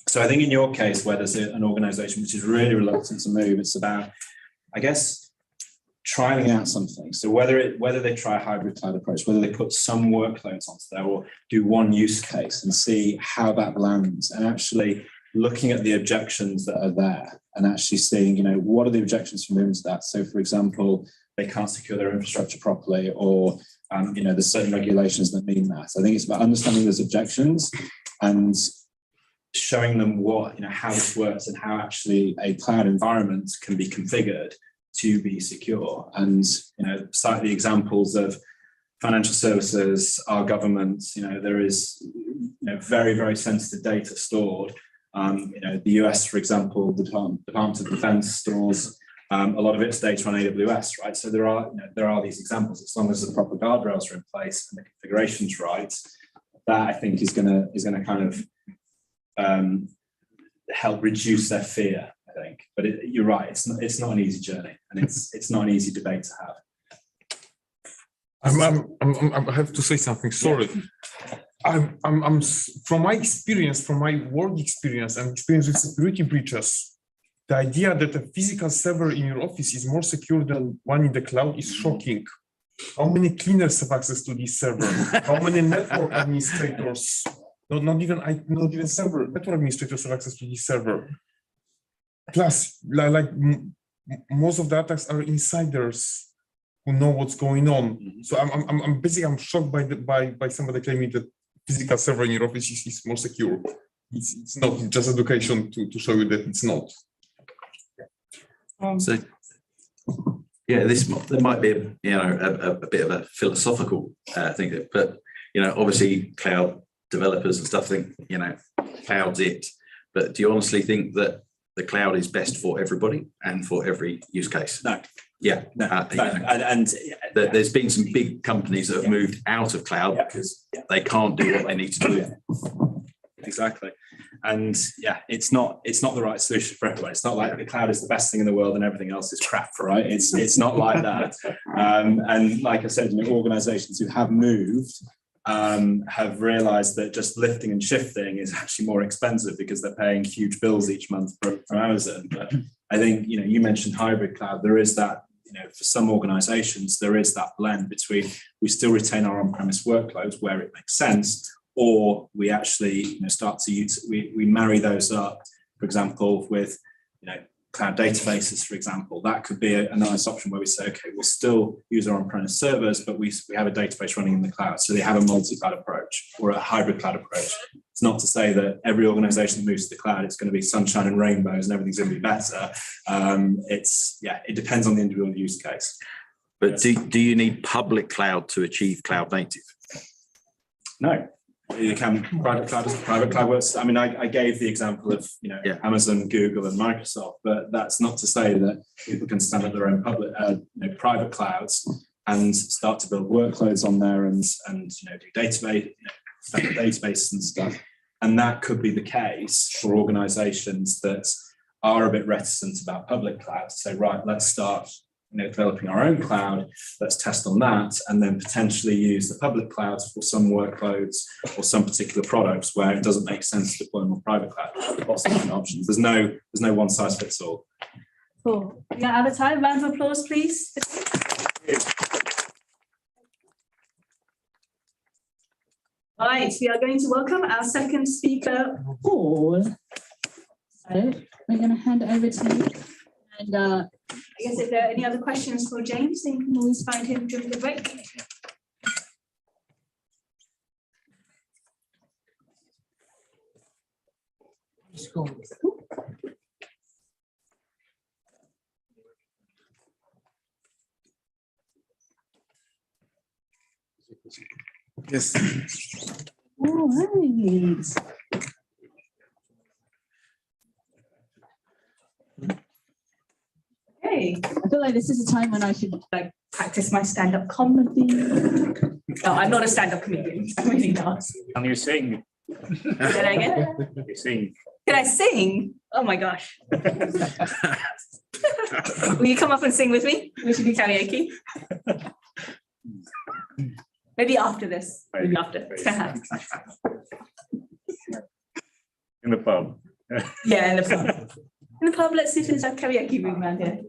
Speaker 3: So I think in your case, where there's an organization which is really reluctant to move, it's about, I guess, trialing out something. So whether they try a hybrid cloud approach, whether they put some workloads onto there or do one use case and see how that lands, and actually looking at the objections that are there and actually seeing, what are the objections from moving to that? So for example, they can't secure their infrastructure properly, or there's certain regulations that mean that. So I think it's about understanding those objections and showing them how this works and how actually a cloud environment can be configured to be secure. And cite the examples of financial services, our government. There is very, very sensitive data stored. The US, for example, the Department of Defense stores a lot of its data on AWS, right? So there are these examples. As long as the proper guardrails are in place and the configuration's right, that I think is going to kind of help reduce their fear, I think. But you're right, it's not an easy journey, and it's not an easy debate to have.
Speaker 8: I have to say something. Sorry. I'm from my experience, from my work experience and experience with security breaches, the idea that a physical server in your office is more secure than one in the cloud is shocking. How many cleaners have access to this server? How many network administrators? Not even server network administrators have access to this server. Plus, like most of the attacks are insiders who know what's going on. So I'm basically I'm shocked by somebody claiming that physical server in your office is more secure. It's not just education to show you that it's not.
Speaker 6: So, yeah, there might be a bit of a philosophical thing, but obviously cloud developers and stuff think cloud's it. But do you honestly think that the cloud is best for everybody and for every use case?
Speaker 3: No.
Speaker 6: Yeah,
Speaker 3: No.
Speaker 6: there's been some big companies that have moved out of cloud because they can't do what they need to do.
Speaker 3: Exactly. And it's not the right solution for everyone. It's not like the cloud is the best thing in the world and everything else is crap, right? It's not like that. And like I said, organizations who have moved have realized that just lifting and shifting is actually more expensive because they're paying huge bills each month from Amazon. But I think, you mentioned hybrid cloud. There is that, for some organizations, there is that blend between we still retain our on-premise workloads where it makes sense, or we actually start to use, we marry those up, for example, with cloud databases, for example. That could be a nice option where we say, okay, we'll still use our on-premise servers, but we have a database running in the cloud. So they have a multi-cloud approach or a hybrid cloud approach. It's not to say that every organization that moves to the cloud, it's going to be sunshine and rainbows and everything's going to be better. It depends on the individual use case.
Speaker 6: But do you need public cloud to achieve cloud native?
Speaker 3: No. You can private cloud works. I mean, I gave the example of Amazon, Google, and Microsoft, but that's not to say that people can stand up their own public, private clouds and start to build workloads on there and do database, databases and stuff. And that could be the case for organisations that are a bit reticent about public clouds. So right, let's start developing our own cloud, let's test on that, and then potentially use the public clouds for some workloads or some particular products where it doesn't make sense to deploy them on private cloud. Lots of different options. There's no one size fits all.
Speaker 1: Cool. Yeah, out of time. Round of applause, please. All right, we are going to welcome our second speaker, Paul. So we're going to hand it over to you. And I guess if there are any other questions for James, then you can always find him during the break.
Speaker 8: Yes.
Speaker 1: All right. Okay, I feel like this is a time when I should practice my stand-up comedy. No, I'm not a stand-up comedian. I'm really not.
Speaker 2: Can you sing?
Speaker 1: Did I get it?
Speaker 2: You sing.
Speaker 1: Can I sing? Oh my gosh. Will you come up and sing with me? We should do karaoke. Maybe after this. Maybe after.
Speaker 2: In the pub.
Speaker 1: Yeah, in the pub. In the pub, let's see if there's a karaoke room around here.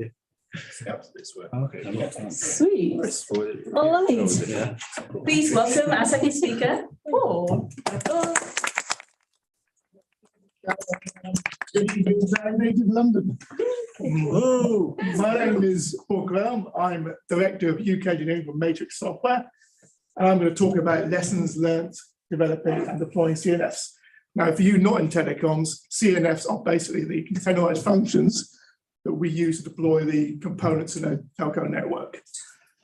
Speaker 2: Okay.
Speaker 1: Sweet. All right. Please welcome our second speaker, Paul.
Speaker 9: Native London. Hello, my name is Paul Graham. I'm Director of UK Engineering for MATRIXX Software, and I'm going to talk about lessons learnt developing and deploying CNFs. Now, for you not in telecoms, CNFs are basically the containerized functions that we use to deploy the components in a telco network.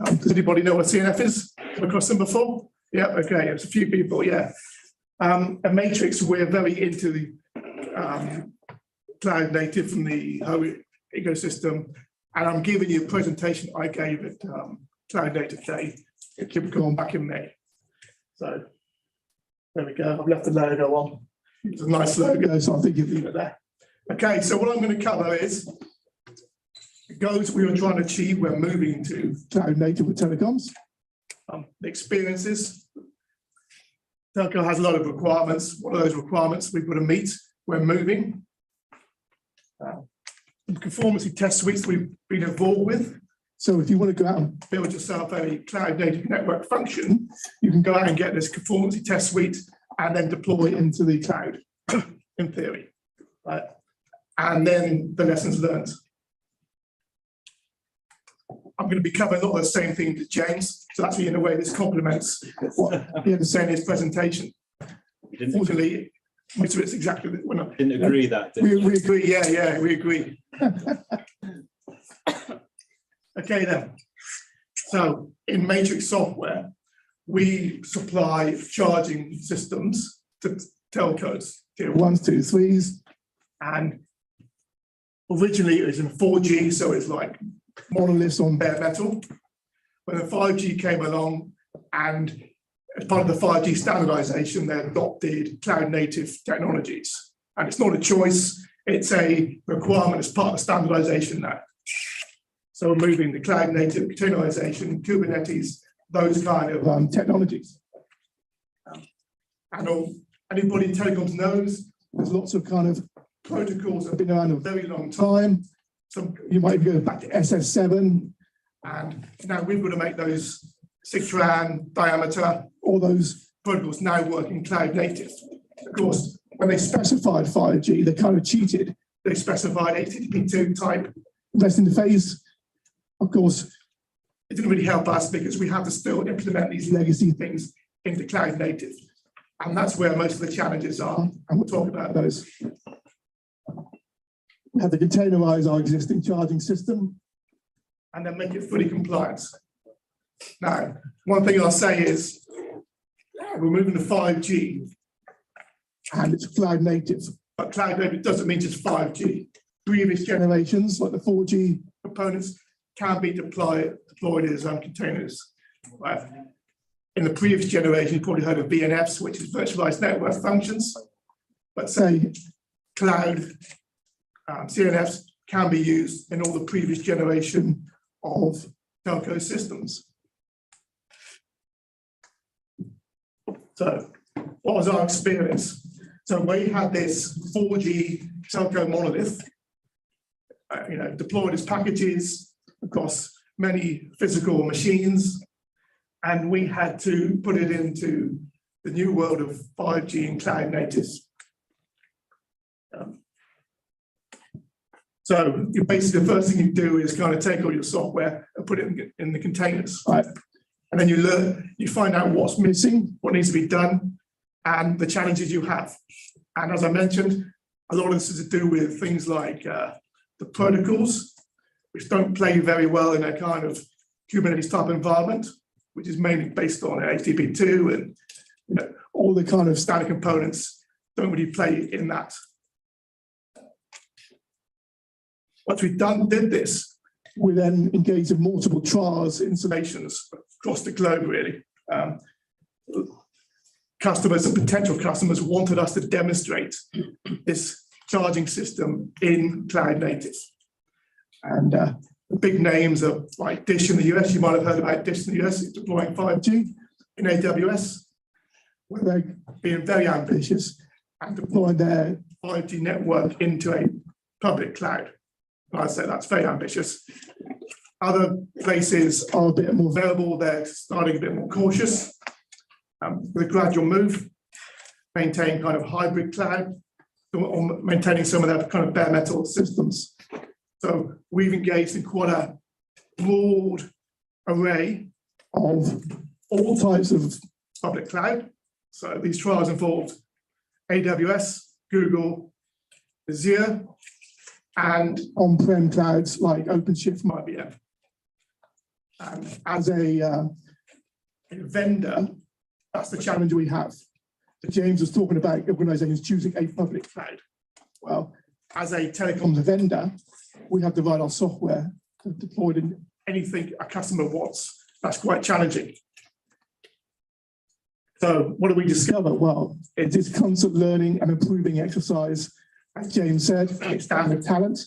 Speaker 9: Does anybody know what CNF is? Come across them before? Yeah, okay, there's a few people, yeah. At MATRIXX, we're very into the cloud native from the whole ecosystem, and I'm giving you a presentation I gave at Cloud Native Day at KubeCon back in May. So there we go, I've left the logo on. It's a nice logo, so I think you'll leave it there. Okay, so what I'm going to cover is the goals we are trying to achieve. We're moving to cloud native with telecoms. The experiences. Telco has a lot of requirements. What are those requirements we've got to meet? We're moving. Conformity test suites we've been involved with. So if you want to go out and build yourself a cloud native network function, you can go out and get this conformity test suite and then deploy it into the cloud, in theory, right? And then the lessons learned. I'm going to be covering a lot of the same things as James. So actually, in a way, this complements what he had to say in his presentation. Fortunately, most of it's exactly when I
Speaker 3: Didn't agree that.
Speaker 9: we agree. Yeah, we agree. Okay, then. So in MATRIXX software, we supply charging systems to telcos, tier 1s, 2s, 3s, and originally it was in 4G, so it's like monoliths on bare metal. When the 5G came along, and as part of the 5G standardization, they adopted cloud native technologies. And it's not a choice, it's a requirement as part of standardization now. So we're moving the cloud native containerization, Kubernetes, those kind of technologies. And anybody in telecoms knows there's lots of kind of protocols that have been around a very long time. So you might go back to SS7, and now we've got to make those 6 RAN diameter, all those protocols now working cloud native. Of course, when they specified 5G, they kind of cheated. They specified HTTP2 type rest interface. Of course, it didn't really help us because we have to still implement these legacy things into cloud native. And that's where most of the challenges are. And we'll talk about those. We have to containerize our existing charging system and then make it fully compliant. Now, one thing I'll say is we're moving to 5G and it's cloud native. But cloud native doesn't mean just 5G. Previous generations, like the 4G components, can be deployed as containers. Right? In the previous generation, you probably heard of VNFs, which is virtualized network functions. But say cloud CNFs can be used in all the previous generation of telco systems. So what was our experience? So we had this 4G telco monolith, deployed as packages across many physical machines, and we had to put it into the new world of 5G and cloud natives. So you basically, the first thing you do is kind of take all your software and put it in the containers, right? And then you find out what's missing, what needs to be done, and the challenges you have. And as I mentioned, a lot of this is to do with things like the protocols, which don't play very well in a kind of Kubernetes type environment, which is mainly based on HTTP2, and all the kind of standard components don't really play in that. Once we did this, we then engaged in multiple trials, installations across the globe, really. Customers and potential customers wanted us to demonstrate this charging system in cloud native. And the big names are like Dish in the US. You might have heard about Dish in the US deploying 5G in AWS, where they're being very ambitious and deploying their 5G network into a public cloud. I'd say that's very ambitious. Other places are a bit more variable. They're starting a bit more cautious. With a gradual move, maintain kind of hybrid cloud, or maintaining some of their kind of bare metal systems. So we've engaged in quite a broad array of all types of public cloud. So these trials involved AWS, Google, Azure, and on-prem clouds like OpenShift from IBM. And as a vendor, that's the challenge we have. So James was talking about organizations choosing a public cloud. Well, as a telecoms vendor, we have to write our software deployed in anything a customer wants. That's quite challenging. So what do we discover? Well, it is constant learning and improving exercise. As James said, it's down to talent.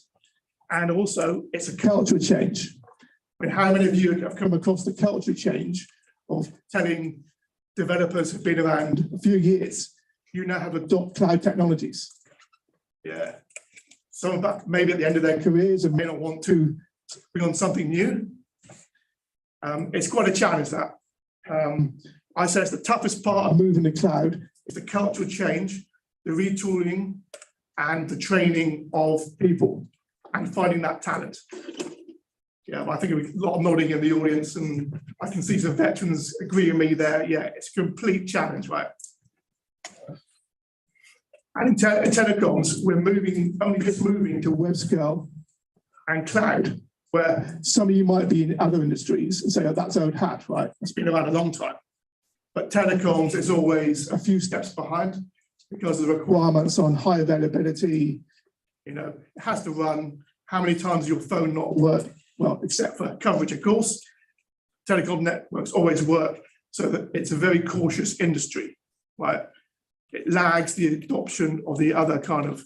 Speaker 9: And also, it's a culture change. I mean, how many of you have come across the culture change of telling developers who've been around a few years, you now have adopt cloud technologies? Yeah. Some of that maybe at the end of their careers and may not want to bring on something new. It's quite a challenge, that. I say it's the toughest part of moving to cloud is the cultural change, the retooling, and the training of people and finding that talent. Yeah, I think a lot of nodding in the audience, and I can see some veterans agree with me there. Yeah, it's a complete challenge, right? And in telecoms, we're only just moving to web scale and cloud, where some of you might be in other industries and say, oh, that's old hat, right? It's been around a long time. But telecoms is always a few steps behind because of the requirements on high availability. You know, it has to run. How many times does your phone not work? Well, except for coverage, of course. Telecom networks always work, so that it's a very cautious industry, right? It lags the adoption of the other kind of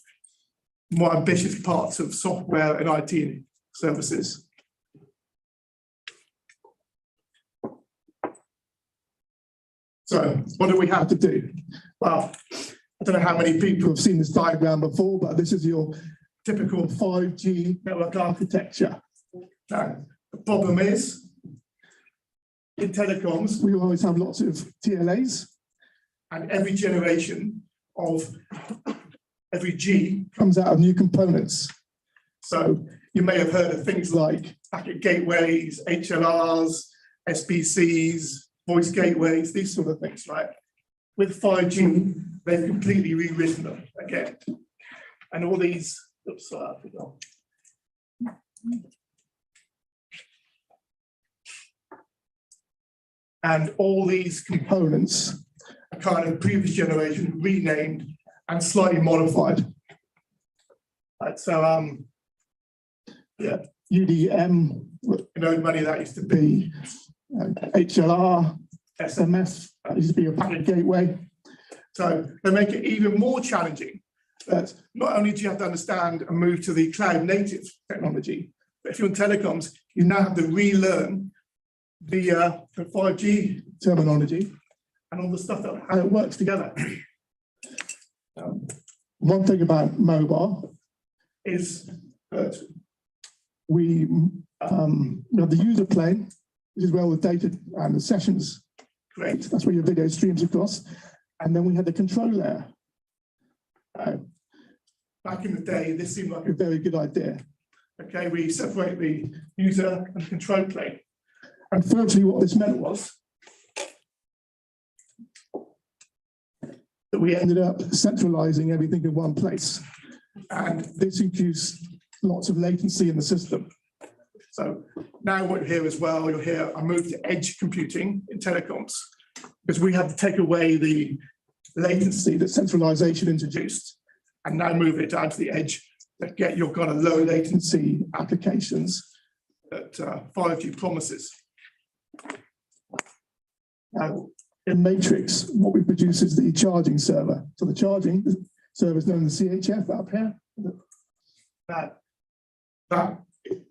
Speaker 9: more ambitious parts of software and IT services. So what do we have to do? Well, I don't know how many people have seen this diagram before, but this is your typical 5G network architecture. Now, the problem is, in telecoms, we always have lots of TLAs, and every generation of every G comes out of new components. So you may have heard of things like packet gateways, HLRs, SBCs, voice gateways, these sort of things, right? With 5G, they've completely rewritten them again. And all these, oops, sorry, I forgot. And all these components are kind of previous generation renamed and slightly modified. Right, so yeah, UDM, you know, money that used to be HLR, SMS, that used to be a packet gateway. So they make it even more challenging. That not only do you have to understand and move to the cloud native technology, but if you're in telecoms, you now have to relearn the 5G terminology and all the stuff that how it works together. One thing about mobile is that we have the user plane, which is where all the data and the sessions great. That's where your video streams across. And then we had the control layer. Back in the day, this seemed like a very good idea. Okay, we separate the user and control plane. Unfortunately, what this meant was that we ended up centralizing everything in one place. And this induced lots of latency in the system. So now what you hear as well, you'll hear I moved to edge computing in telecoms because we had to take away the latency that centralization introduced and now move it down to the edge that get your kind of low latency applications that 5G promises. Now, in MATRIXX, what we produce is the charging server. So the charging server is known as CHF up here. That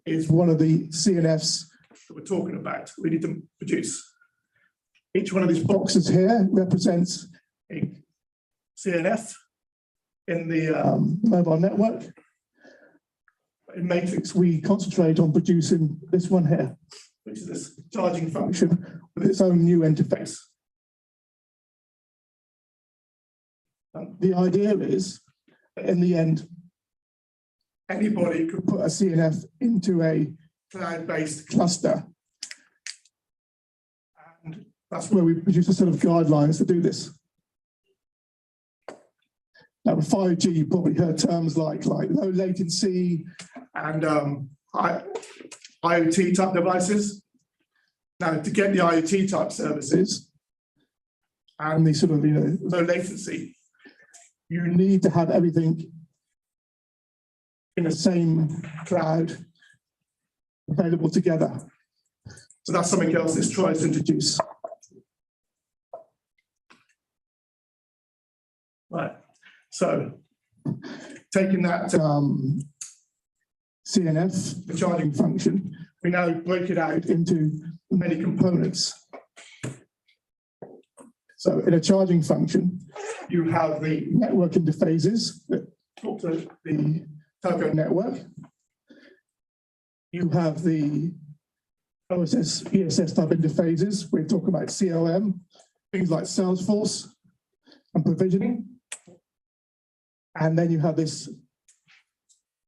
Speaker 9: is one of the CNFs that we're talking about. We need to produce. Each one of these boxes here represents a CNF in the mobile network. In MATRIXX, we concentrate on producing this one here, which is this charging function with its own new interface. The idea is that in the end, anybody could put a CNF into a cloud-based cluster. And that's where we produce a set of guidelines to do this. Now with 5G, you probably heard terms like low latency and IoT type devices. Now to get the IoT type services and the sort of low latency, you need to have everything in the same cloud available together. So that's something else this tries to introduce. Right. So taking that CNF, the charging function, we now break it out into many components. So in a charging function, you have the network interfaces that talk to the telco network. You have the OSS, ESS type interfaces. We're talking about COM, things like Salesforce and provisioning. And then you have this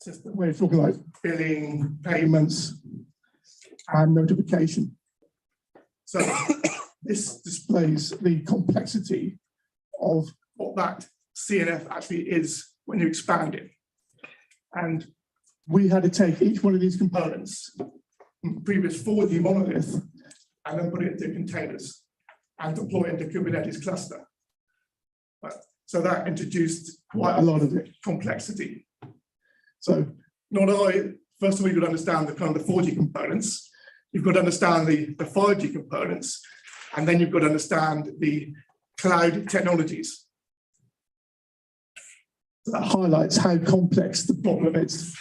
Speaker 9: system where you're talking like billing, payments, and notification. So this displays the complexity of what that CNF actually is when you expand it. And we had to take each one of these components, previous 4D monolith, and then put it into containers and deploy it into Kubernetes cluster. So that introduced quite a lot of complexity. So first of all, you've got to understand the kind of the 4G components. You've got to understand the 5G components, and then you've got to understand the cloud technologies. That highlights how complex the problem is.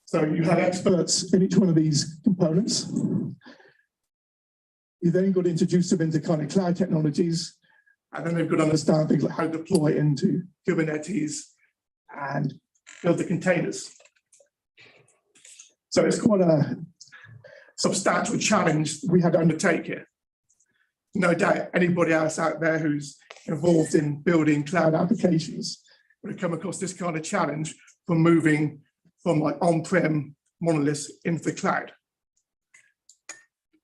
Speaker 9: So you have experts in each one of these components. You then got to introduce them into kind of cloud technologies, and then they've got to understand things like how to deploy into Kubernetes and build the containers. So it's quite a substantial challenge we had to undertake here. No doubt anybody else out there who's involved in building cloud applications would have come across this kind of challenge from moving from like on-prem monoliths into the cloud.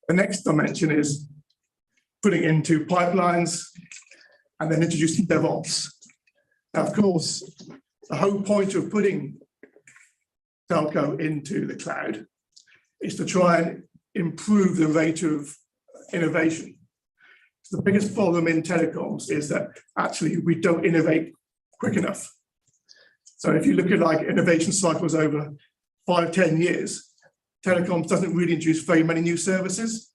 Speaker 9: The next dimension is putting it into pipelines and then introducing DevOps. Now, of course, the whole point of putting telco into the cloud is to try and improve the rate of innovation. So the biggest problem in telecoms is that actually we don't innovate quick enough. So if you look at like innovation cycles over 5-10 years, telecoms doesn't really introduce very many new services,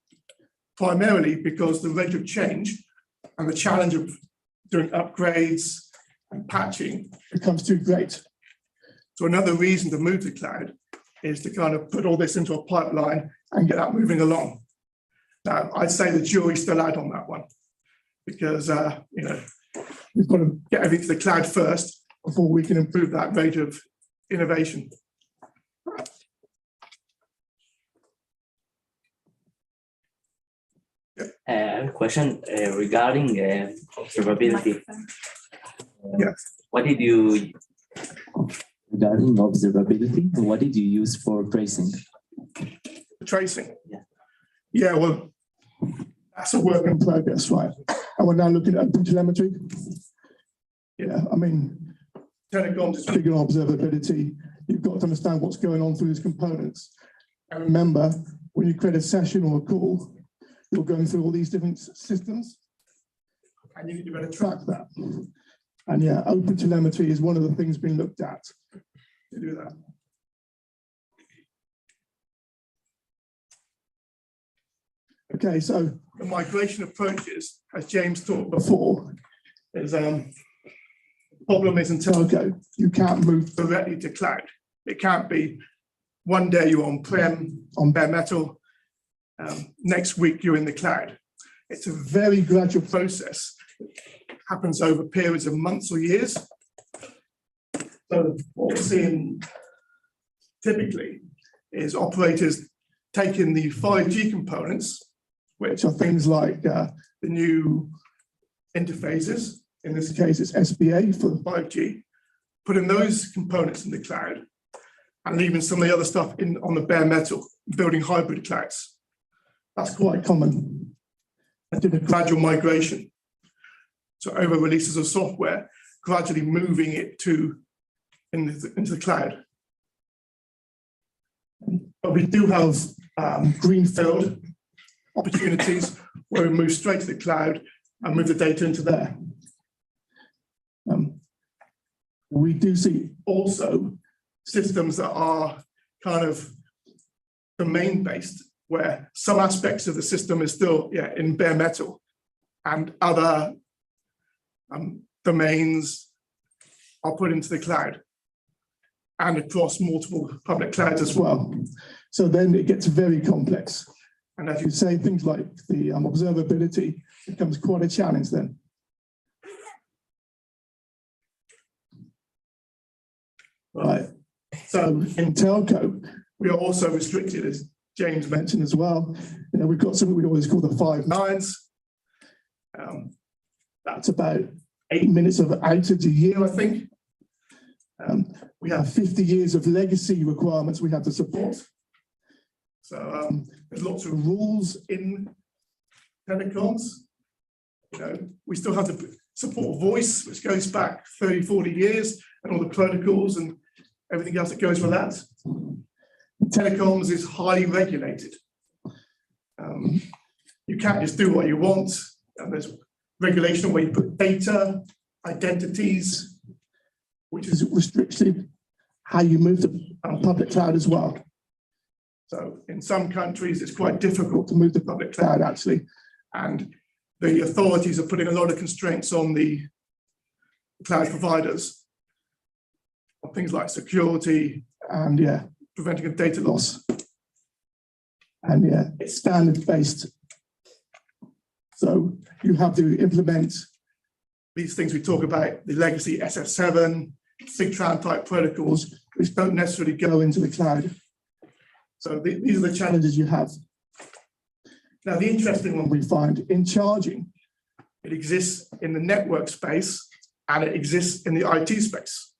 Speaker 9: primarily because the rate of change and the challenge of doing upgrades and patching becomes too great. So another reason to move to cloud is to kind of put all this into a pipeline and get that moving along. Now, I'd say the jury's still out on that one, because we've got to get everything to the cloud first before we can improve that rate of innovation.
Speaker 5: I have a question regarding observability.
Speaker 9: Yes.
Speaker 5: What did you
Speaker 7: Regarding observability, what did you use for tracing?
Speaker 9: Tracing?
Speaker 5: Yeah.
Speaker 9: Yeah, well, that's a work in progress, right? And we're now looking at open telemetry. Yeah, I mean, telecoms is big on observability. You've got to understand what's going on through these components. And remember, when you create a session or a call, you're going through all these different systems, and you need to be able to track that. And yeah, open telemetry is one of the things being looked at to do that. Okay, so the migration approaches, as James talked before, is the problem is in telco, you can't move directly to cloud. It can't be one day you're on-prem, on bare metal, next week you're in the cloud. It's a very gradual process. It happens over periods of months or years. So what we're seeing typically is operators taking the 5G components, which are things like the new interfaces. In this case, it's SPA for the 5G, putting those components in the cloud and leaving some of the other stuff on the bare metal, building hybrid clouds. That's quite common. And doing a gradual migration. So over releases of software, gradually moving it into the cloud. But we do have greenfield opportunities where we move straight to the cloud and move the data into there. We do see also systems that are kind of domain-based, where some aspects of the system is still in bare metal, and other domains are put into the cloud and across multiple public clouds as well. So then it gets very complex. And as you say, things like the observability becomes quite a challenge then. Right. So in telco, we are also restricted, as James mentioned as well. We've got something we always call the 5 nines. That's about 8 minutes of outage a year, I think. We have 50 years of legacy requirements we have to support. So there's lots of rules in telecoms. You know, we still have to support voice, which goes back 30, 40 years, and all the protocols and everything else that goes with that. Telecoms is highly regulated. You can't just do what you want. And there's regulation on where you put data, identities, which is restricted how you move to public cloud as well. So in some countries, it's quite difficult to move to public cloud actually. And the authorities are putting a lot of constraints on the cloud providers on things like security and preventing of data loss. And it's standard based. So you have to implement these things we talk about, the legacy SF7, SIGTRAN type protocols, which don't necessarily go into the cloud. So these are the challenges you have. Now, the interesting one we find in charging, it exists in the network space and it exists in the IT space.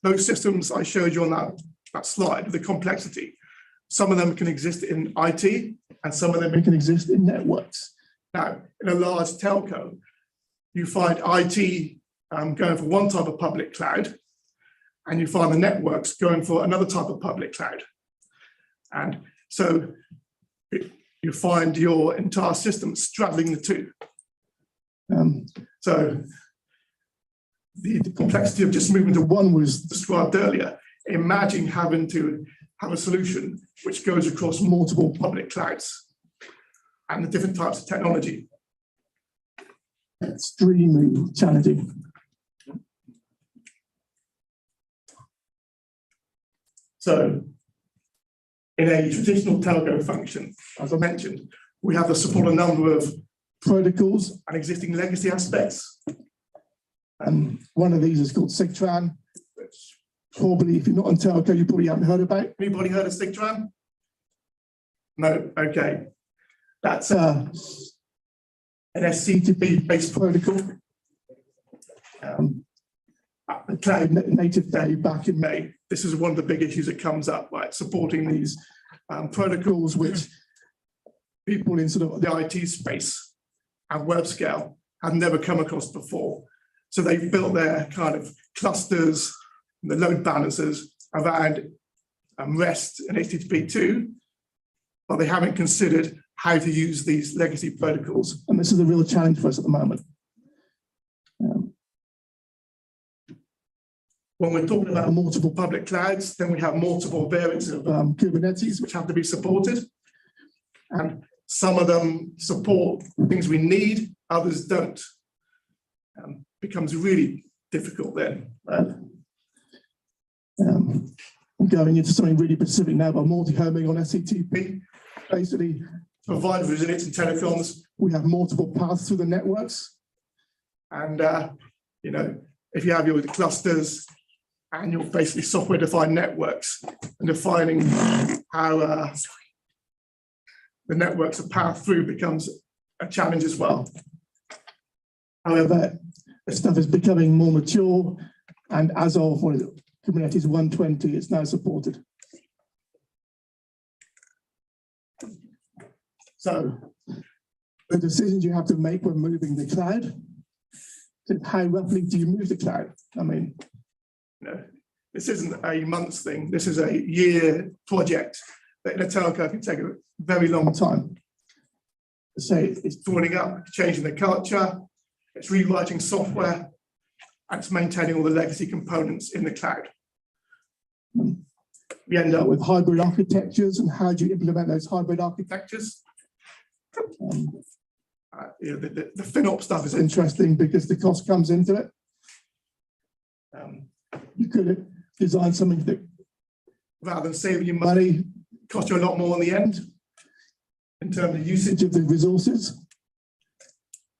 Speaker 9: Those systems I showed you on that slide, the complexity, some of them can exist in IT and some of them can exist in networks. Now, in a large telco, you find IT going for one type of public cloud, and you find the networks going for another type of public cloud. And so you find your entire system straddling the two. So the complexity of just moving to one was described earlier. Imagine having to have a solution which goes across multiple public clouds and the different types of technology. Extremely challenging. So in a traditional telco function, as I mentioned, we have to support a number of protocols and existing legacy aspects. And one of these is called SIGTRAN, which probably, if you're not in telco, you probably haven't heard about. Anybody heard of SIGTRAN? No, okay. That's an SCTP-based protocol. At the Cloud Native Day back in May, this is one of the big issues that comes up, right? Supporting these protocols which people in sort of the IT space and web scale have never come across before. So they've built their kind of clusters, the load balancers around REST and HTTP2, but they haven't considered how to use these legacy protocols. And this is a real challenge for us at the moment. When we're talking about multiple public clouds, then we have multiple variants of Kubernetes, which have to be supported. And some of them support things we need, others don't. Becomes really difficult then. I'm going into something really specific now about multi-homing on SCTP. Basically, to provide resilience in telecoms, we have multiple paths through the networks. And, you know, if you have your clusters and your basically software-defined networks and defining how the networks are passed through becomes a challenge as well. However, this stuff is becoming more mature, and as of Kubernetes 120, it's now supported. So the decisions you have to make when moving the cloud, how rapidly do you move the cloud? I mean, you know, this isn't a month's thing. This is a year project that in a telco can take a very long time. Say it's joining up, changing the culture, it's rewriting software, and it's maintaining all the legacy components in the cloud. We end up with hybrid architectures, and how do you implement those hybrid architectures? You know, the FinOps stuff is interesting because the cost comes into it. You could design something that, rather than saving you money, cost you a lot more in the end in terms of usage of the resources.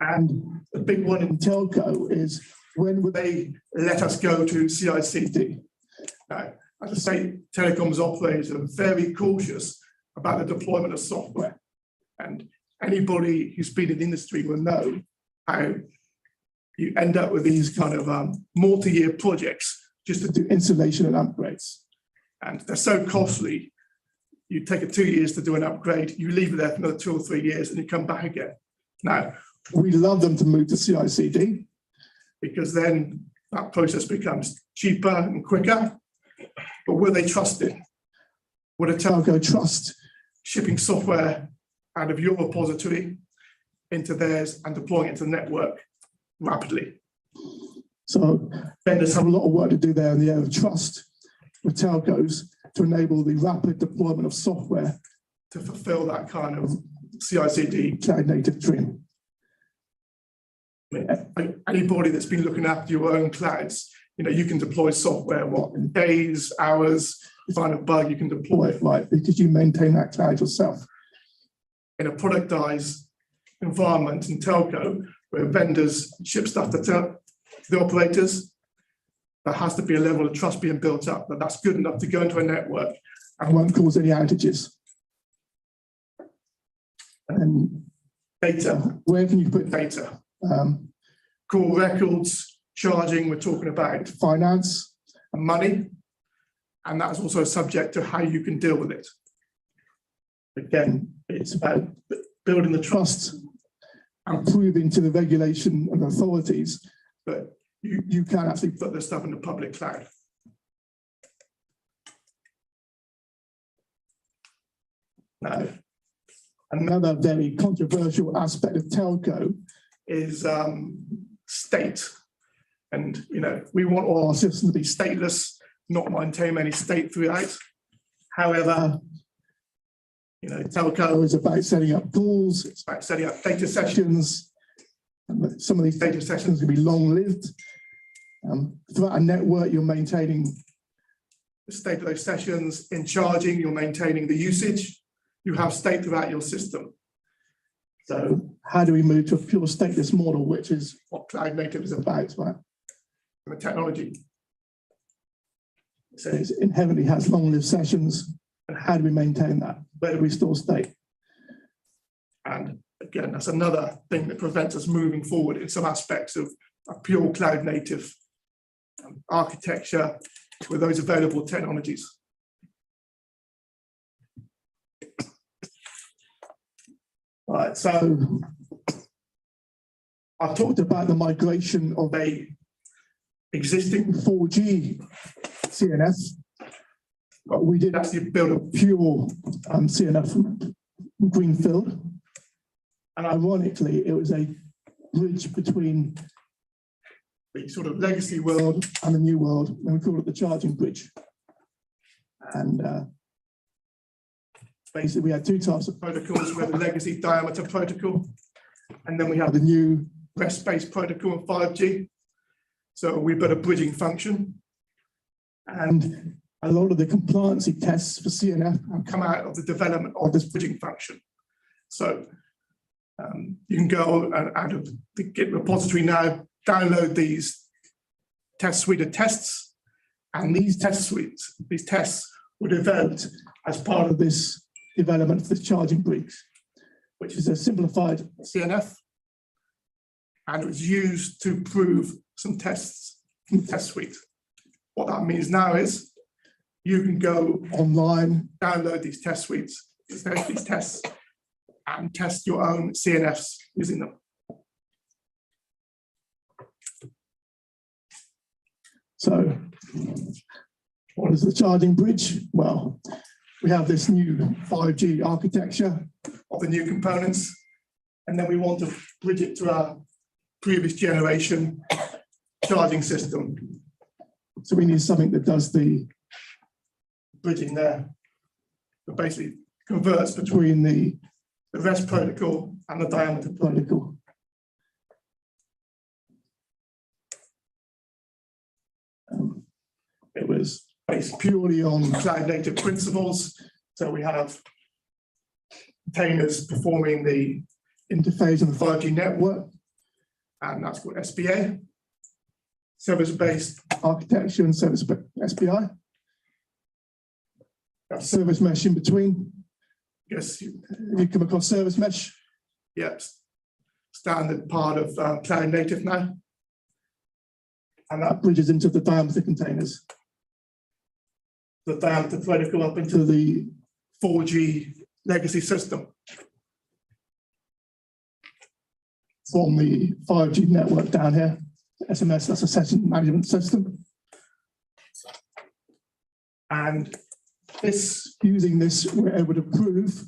Speaker 9: And the big one in telco is, when would they let us go to CI/CD? Now, as I say, telecoms operators are very cautious about the deployment of software. And anybody who's been in the industry will know how you end up with these kind of multi-year projects just to do installation and upgrades. And they're so costly you take it 2 years to do an upgrade, you leave it there for another 2 or 3 years, and you come back again. Now, we love them to move to CI/CD because then that process becomes cheaper and quicker. But will they trust it? Would a telco trust shipping software out of your repository into theirs and deploying it to the network rapidly? So vendors have a lot of work to do there in the area of trust with telcos to enable the rapid deployment of software to fulfill that kind of CI/CD cloud native dream. Anybody that's been looking after your own clouds, you can deploy software in days, hours. You find a bug, you can deploy it because you maintain that cloud yourself. In a productized environment in telco, where vendors ship stuff to the operators, there has to be a level of trust being built up that's good enough to go into a network and won't cause any outages. And data, where can you put data? Core records, charging, we're talking about finance and money, and that's also subject to how you can deal with it. Again, it's about building the trust and proving to the regulation and authorities that you can actually put this stuff in the public cloud. Now, another very controversial aspect of telco is state. And, we want all our systems to be stateless, not maintain any state throughout. However, telco is about setting up calls, it's about setting up data sessions. And some of these data sessions can be long-lived. Throughout a network, you're maintaining the state of those sessions. In charging, you're maintaining the usage. You have state throughout your system. So how do we move to a pure stateless model, which is what cloud native is about, right? And the technology. So it inherently has long-lived sessions. And how do we maintain that? Where do we store state? And again, that's another thing that prevents us moving forward in some aspects of a pure cloud native architecture with those available technologies. Right, so I've talked about the migration of a existing 4G CNF. But we did actually build a pure CNF from greenfield. And ironically, it was a bridge between the sort of legacy world and the new world, and we call it the charging bridge. And basically, we had two types of protocols. We had the legacy diameter protocol, and then we have the new REST-based protocol in 5G. So we built a bridging function. And a lot of the compliancy tests for CNF have come out of the development of this bridging function. So you can go out of the Git repository now, download these test suite of tests, and these tests were developed as part of this development for this charging bridge, which is a simplified CNF, and it was used to prove some tests from the test suite. What that means now is you can go online, download these test suites, these tests, and test your own CNFs using them. So, what is the charging bridge? Well, we have this new 5G architecture of the new components, and then we want to bridge it to our previous generation charging system. So we need something that does the bridging there. That basically converts between the REST protocol and the diameter protocol. It was based purely on cloud native principles. So we have containers performing the interface on the 5G network, and that's called SBA. Service-based architecture and service SPI. That service mesh in between. Yes, you come across service mesh. Yep, standard part of cloud native now. And that bridges into the diameter containers. The diameter protocol up into the 4G legacy system from the 5G network down here. SMS, that's a session management system. And using this, we're able to prove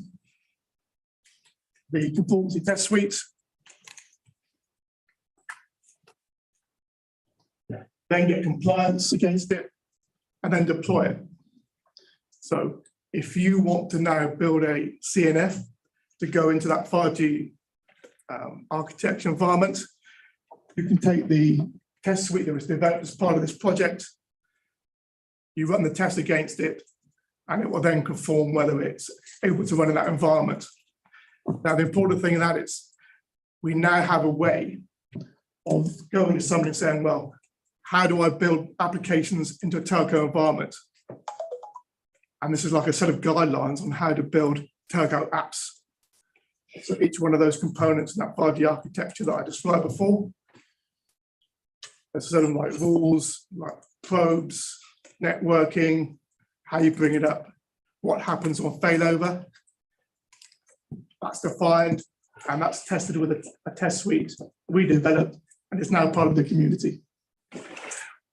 Speaker 9: the conformity test suite. Then get compliance against it, and then deploy it. So if you want to now build a CNF to go into that 5G architecture environment, you can take the test suite that was developed as part of this project, you run the test against it, and it will then conform whether it's able to run in that environment. Now, the important thing in that is we now have a way of going to somebody and saying, well, how do I build applications into a telco environment? And this is like a set of guidelines on how to build telco apps. So each one of those components in that 5G architecture that I described before, there's sort of like rules, like probes, networking, how you bring it up, what happens on failover. That's defined, and that's tested with a test suite we developed, and it's now part of the community.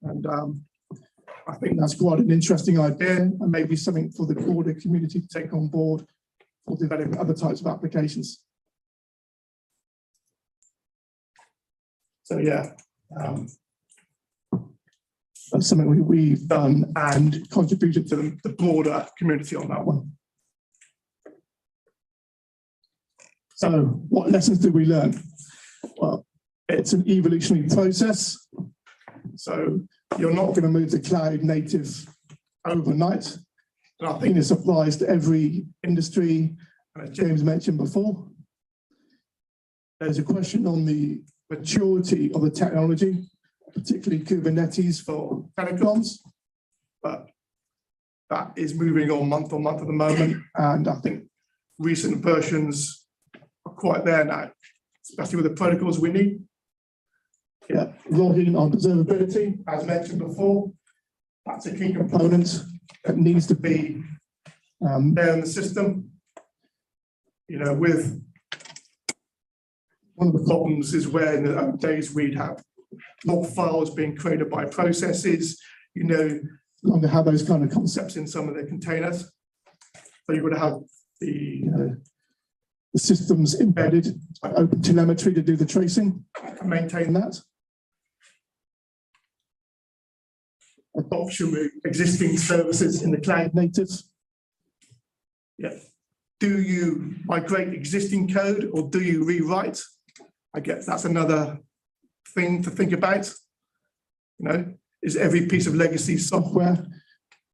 Speaker 9: And I think that's quite an interesting idea, and maybe something for the broader community to take on board for developing other types of applications. So yeah, that's something we've done and contributed to the broader community on that one. So what lessons did we learn? Well, it's an evolutionary process. So you're not going to move to cloud native overnight. And I think this applies to every industry, as James mentioned before. There's a question on the maturity of the technology, particularly Kubernetes for telecoms, but that is moving on month at the moment. And I think recent versions are quite there now, especially with the protocols we need. Yeah, logging on observability, as mentioned before, that's a key component that needs to be there in the system. You know, with one of the problems is where in the old days we'd have log files being created by processes, you know, longer have those kind of concepts in some of their containers. So you've got to have the systems embedded, like open telemetry to do the tracing and maintain that. Adoption with existing services in the cloud native. Yeah. Do you migrate existing code or do you rewrite? I guess that's another thing to think about. You know, is every piece of legacy software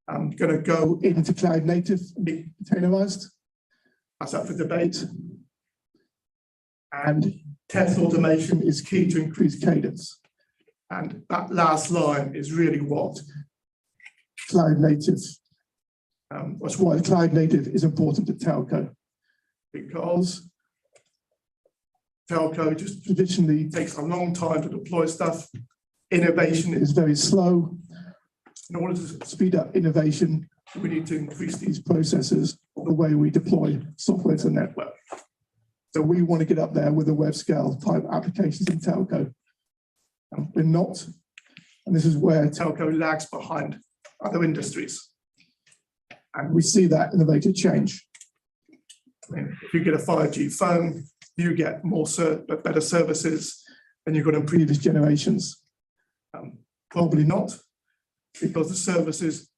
Speaker 9: going to go into cloud native and be containerized? That's up for debate. And test automation is key to increase cadence. And that last line is really what cloud native, that's why cloud native is important to telco, because telco just traditionally takes a long time to deploy stuff. Innovation is very slow. In order to speed up innovation, we need to increase these processes or the way we deploy software to the network. So we want to get up there with the web scale type applications in telco. We're not, and this is where telco lags behind other industries. And we see that innovative change. I mean, if you get a 5G phone, you get more better services than you got in previous generations. Probably not, because the services,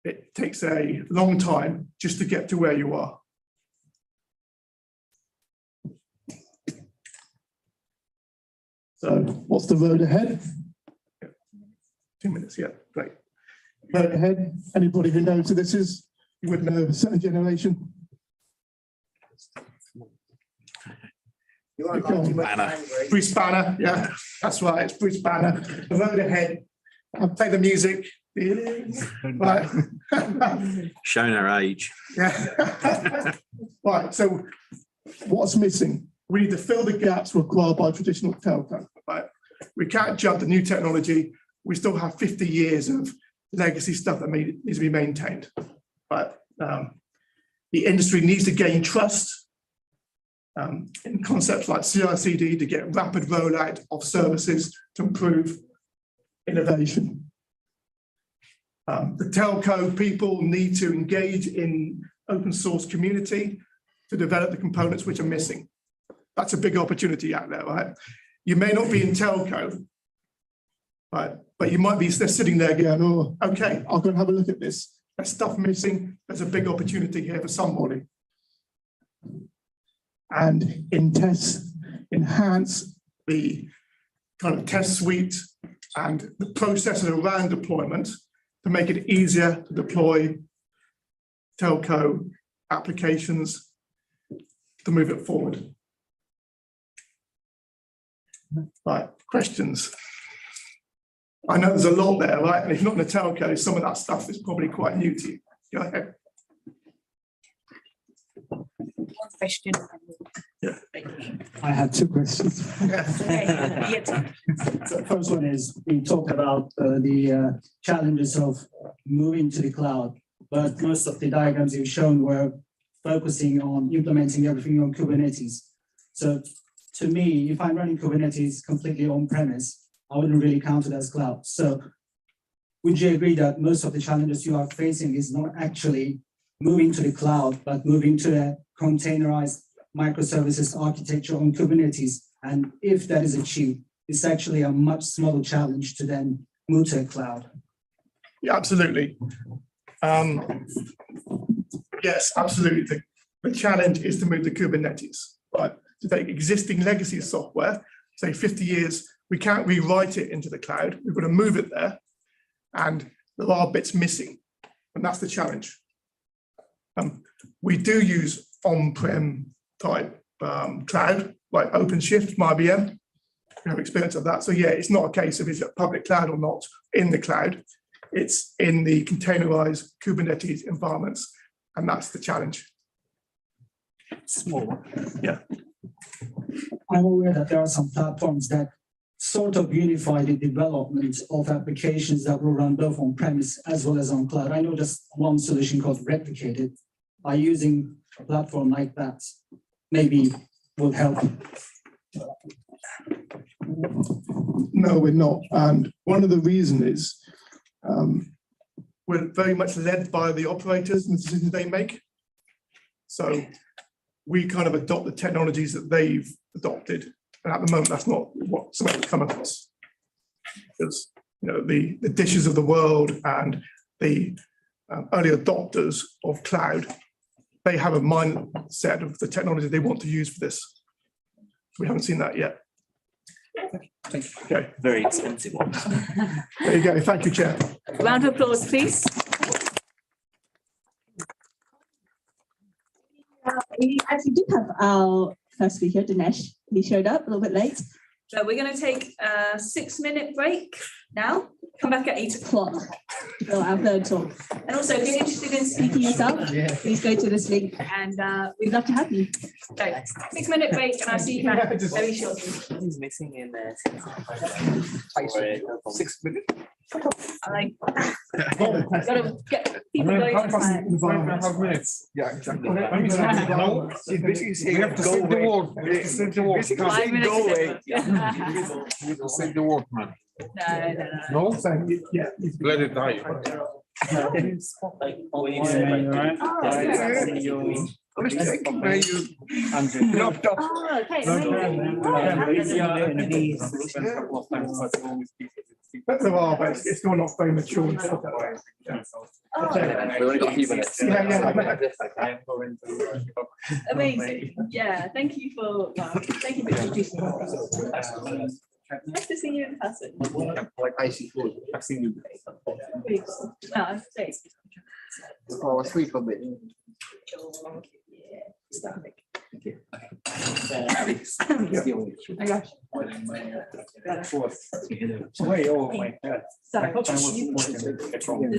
Speaker 9: it takes a long time just to get to where you are. So what's the road ahead? 2 minutes, yeah, great. Road ahead, anybody who knows who this is, you would know a certain generation. Bruce Banner, yeah, that's right, it's Bruce Banner. The road ahead, I'll play the music. Right.
Speaker 6: Showing our age.
Speaker 9: Yeah. Right, so what's missing? We need to fill the gaps required by traditional telco. Right? We can't jump to new technology. We still have 50 years of legacy stuff that needs to be maintained. But The industry needs to gain trust in concepts like CI/CD to get rapid rollout of services to improve innovation. The telco people need to engage in open source community to develop the components which are missing. That's a big opportunity out there, right? You may not be in telco, right? But you might be sitting there going, oh, okay, I'll go and have a look at this. There's stuff missing. There's a big opportunity here for somebody. And enhance the kind of test suite and the processes around deployment to make it easier to deploy telco applications to move it forward. Right, questions? I know there's a lot there, right? And if not in the telco, some of that stuff is probably quite new to you. Go ahead.
Speaker 10: One question.
Speaker 9: Yeah.
Speaker 5: I have two questions.
Speaker 10: Okay.
Speaker 5: So the first one is, we talked about the challenges of moving to the cloud, but most of the diagrams you've shown were focusing on implementing everything on Kubernetes. So to me, if I'm running Kubernetes completely on-premise, I wouldn't really count it as cloud. So would you agree that most of the challenges you are facing is not actually moving to the cloud, but moving to a containerized microservices architecture on Kubernetes? And if that is achieved, it's actually a much smaller challenge to then move to a cloud.
Speaker 9: Yeah, absolutely. Yes, absolutely. The challenge is to move to Kubernetes, right? To take existing legacy software, say 50 years, we can't rewrite it into the cloud. We've got to move it there, and there are bits missing, and that's the challenge. We do use on-prem type cloud, like OpenShift from IBM. We have experience of that. So yeah, it's not a case of is it public cloud or not in the cloud. It's in the containerized Kubernetes environments, and that's the challenge.
Speaker 5: Small.
Speaker 9: Yeah.
Speaker 5: I'm aware that there are some platforms that sort of unify the development of applications that will run both on premise as well as on cloud. I know just one solution called Replicated. By using a platform like that, maybe will help.
Speaker 9: No, we're not. And one of the reasons is we're very much led by the operators and the decisions they make. So we kind of adopt the technologies that they've adopted. And at the moment, that's not what something would come across. Because the dishes of the world and the early adopters of cloud, they have a mindset of the technology they want to use for this. We haven't seen that yet.
Speaker 5: Thank you.
Speaker 9: Okay.
Speaker 10: Very expensive one.
Speaker 9: There you go. Thank you, Chair.
Speaker 10: Round of applause, please.
Speaker 1: We actually did have our first speaker, Dinesh. He showed up a little bit late.
Speaker 10: So we're going to take a 6-minute break now. Come back at 8 o'clock.
Speaker 1: For our third talk.
Speaker 10: And also, if you're interested in speaking yourself,
Speaker 1: Please go to this link.
Speaker 10: and
Speaker 1: We'd love to have you.
Speaker 10: so 6-minute break, and I'll see you back very shortly.
Speaker 11: He's missing in there.
Speaker 4: 6 minutes.
Speaker 10: I gotta get people going. on time.
Speaker 8: 5.5 minutes.
Speaker 4: Yeah, exactly.
Speaker 8: No,
Speaker 4: It's basically saying
Speaker 8: we have to
Speaker 4: go
Speaker 8: save the
Speaker 4: away.
Speaker 8: world. We have to save the world.
Speaker 4: Basically
Speaker 10: 5
Speaker 4: saying
Speaker 10: minutes.
Speaker 4: go away.
Speaker 8: We have to save the world, man.
Speaker 10: No.
Speaker 8: No,
Speaker 9: Yeah.
Speaker 8: let it die.
Speaker 11: Like, when you say like,
Speaker 4: I was thinking where you knocked off.
Speaker 10: Oh, okay.
Speaker 9: There are, but it's still not very mature.
Speaker 11: We only got a few minutes.
Speaker 9: Yeah.
Speaker 10: Amazing. Yeah, thank you for introducing me. Nice to see you in person.
Speaker 11: Like icy food. I've seen you.
Speaker 10: No, thanks.
Speaker 11: Oh, sweet for me.
Speaker 10: I got
Speaker 11: Wait, oh my God.
Speaker 10: the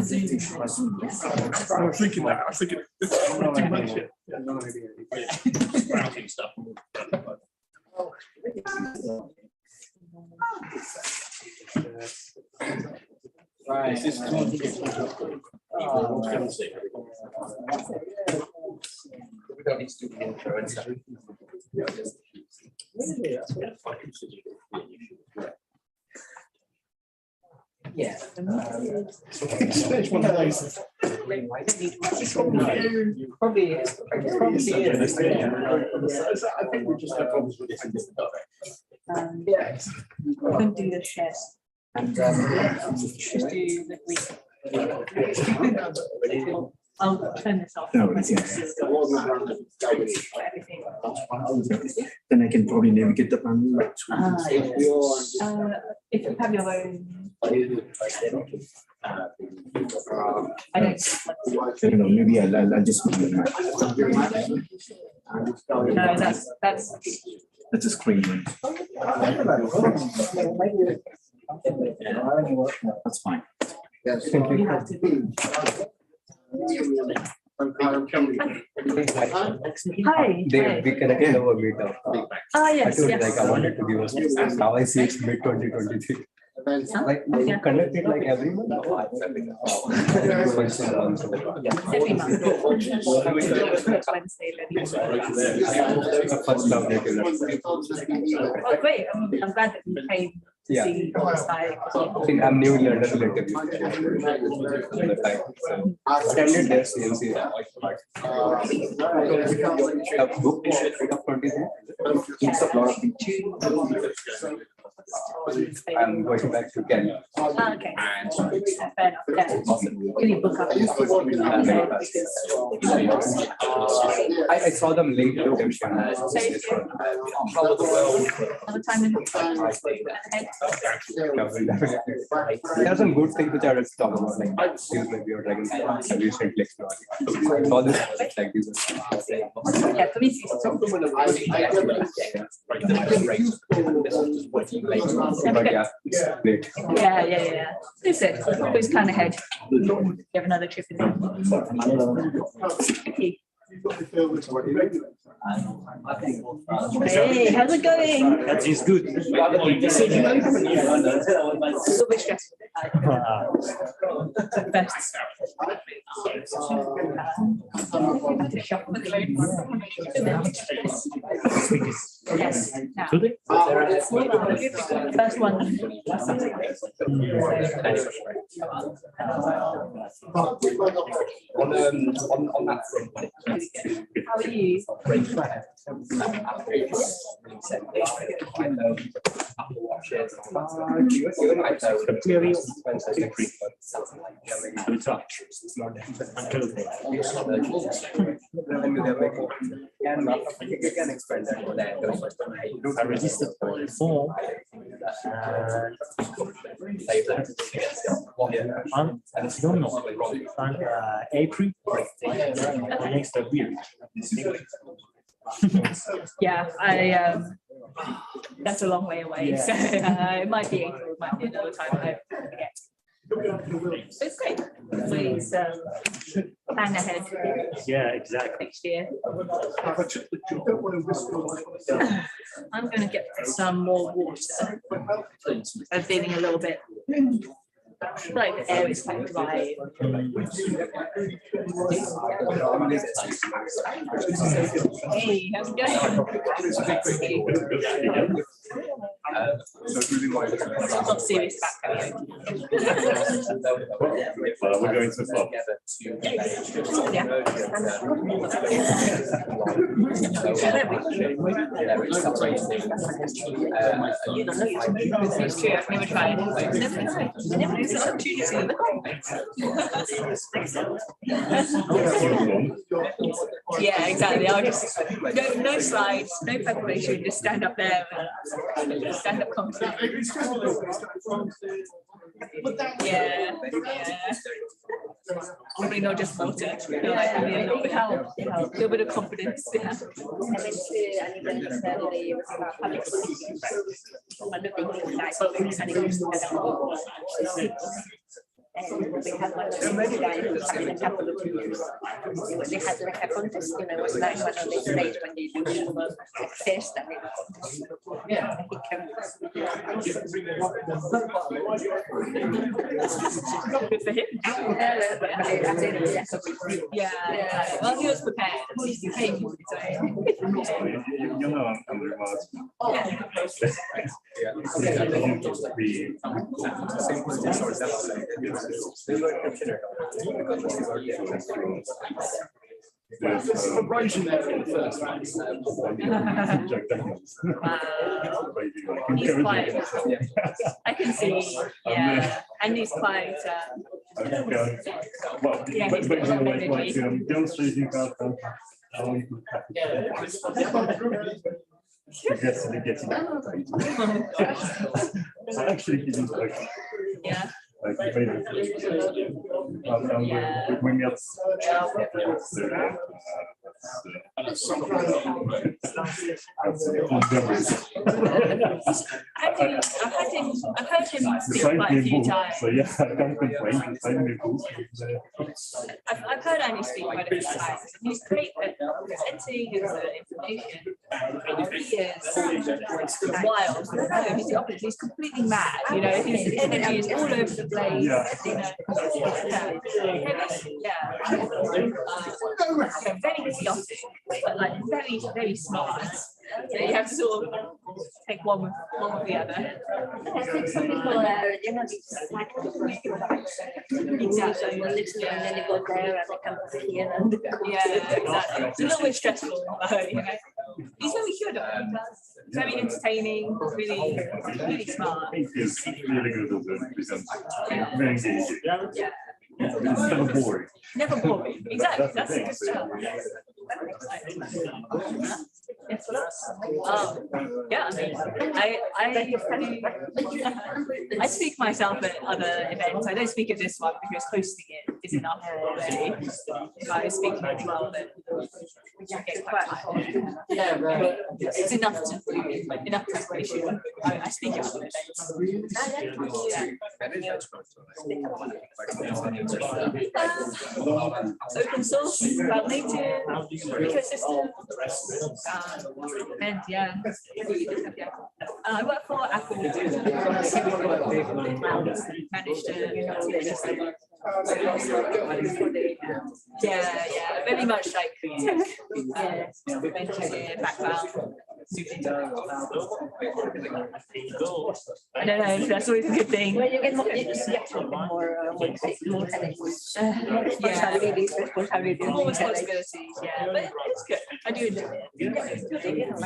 Speaker 10: Zoom.
Speaker 9: I was thinking that. I was thinking it's too much here.
Speaker 11: Right.
Speaker 10: Yeah.
Speaker 9: It's one of those.
Speaker 10: Probably is.
Speaker 9: I think we just have problems with
Speaker 10: Yeah. We can do the shares. And just do the week. I'll turn this off.
Speaker 6: No, then I can probably navigate the panel.
Speaker 10: If you have your own. I don't
Speaker 6: know, maybe I'll just.
Speaker 10: No, that's
Speaker 6: a screen. That's fine.
Speaker 10: you have to do. Hi.
Speaker 7: We connected over meetup.
Speaker 10: Yes, yes.
Speaker 7: Like I wanted to give us now I see it's mid 2023. Like you conduct it like every month.
Speaker 10: Every month. Wednesday. Oh, great. I'm glad that you came to see the site.
Speaker 7: I'm new in London relatively. Attended their CMC. I'm going back to Kenya.
Speaker 10: Okay. Fair enough. Yeah. Can you book up?
Speaker 7: I saw them late redemption.
Speaker 10: Another time in ahead.
Speaker 7: There are some good things which I just talk about, like skills maybe or dragon recently explored. All this like these.
Speaker 10: Yeah, for me,
Speaker 7: But yeah, great.
Speaker 10: yeah. That's it. Always plan ahead. You have another trip in there. Okay. Hey, how's it going?
Speaker 2: That is good.
Speaker 10: So much stress. Best. Have to shuffle the yes. Now. First one.
Speaker 7: On that front.
Speaker 10: How are you?
Speaker 11: I registered for the form and I don't know, April the next year.
Speaker 10: Yeah, that's a long way away.
Speaker 11: Yeah.
Speaker 10: So it might be April, it might be another time. I forget. So it's great. Please plan ahead.
Speaker 11: Yeah, exactly.
Speaker 10: Next year. I'm going to get some more water. I'm feeling a little bit like the air is quite dry. Hey, how's it going? I'm not serious about going.
Speaker 2: We're going to the pub.
Speaker 10: It's true, I've never tried. Never lose an opportunity. Yeah, exactly. I'll just no slides, no preparation, just stand up there and stand up conversation. Yeah. Probably not just water. Yeah, a little bit of confidence. Yeah.
Speaker 12: And we had one of the guys having a couple of years. They had like a contest, you know, it was like one of these days when you do like test and yeah, he came.
Speaker 10: Good for him. Yeah. Well, he was prepared. He came with it.
Speaker 2: You know, I'm remote.
Speaker 10: He's quite, I can see, yeah, and he's quite, yeah, he's got a lot of energy.
Speaker 2: Demonstrating how actually he did like
Speaker 10: Yeah.
Speaker 2: like he made it. We met
Speaker 10: I've heard him speak quite a few times.
Speaker 2: So yeah, I can't complain.
Speaker 10: I've heard Andy speak quite a few times. He's great at presenting his information. He is wild. No, he's the opposite. He's completely mad. You know, his energy is all over the place.
Speaker 2: Yeah.
Speaker 10: You know, very chaotic, but like very, very smart. So you have to sort of take one with the other.
Speaker 12: I think some people are, you know, exactly. And then you go there and they come here and
Speaker 10: Yeah, exactly. It's a little bit stressful, though, you know. He's very good at it. Very entertaining, really, really smart.
Speaker 2: He's really good at presenting. Very engaging.
Speaker 10: Yeah.
Speaker 2: It's never boring.
Speaker 10: Never boring. Exactly. That's a good stuff. Yeah, I speak myself at other events. I don't speak at this one because hosting it is enough already. If I speak as well, then we can get quite high. Yeah, right. It's enough preparation. I speak at other events. Open source, about native ecosystem. And yeah, I work for Apple. Managed to yeah, very much like tech engineer background. I don't know if that's always a good thing.
Speaker 12: Well, you get more, responsibilities.
Speaker 10: More responsibilities, yeah, but it's good. I do enjoy it. It's interesting. It's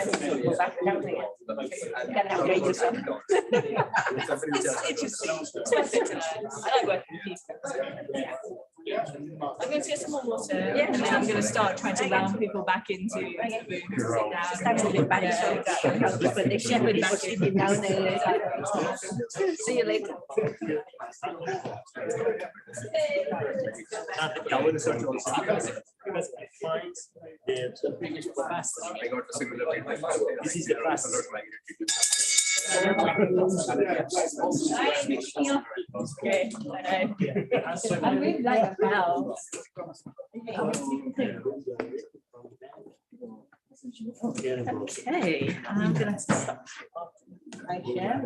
Speaker 10: worth it to learn. I like working with people. I'm going to get some more water, and then I'm going to start trying to round people back into the room to sit down. See you later.
Speaker 11: This is the class.
Speaker 10: Okay, I really like a bell. Okay, I'm gonna stop. I share.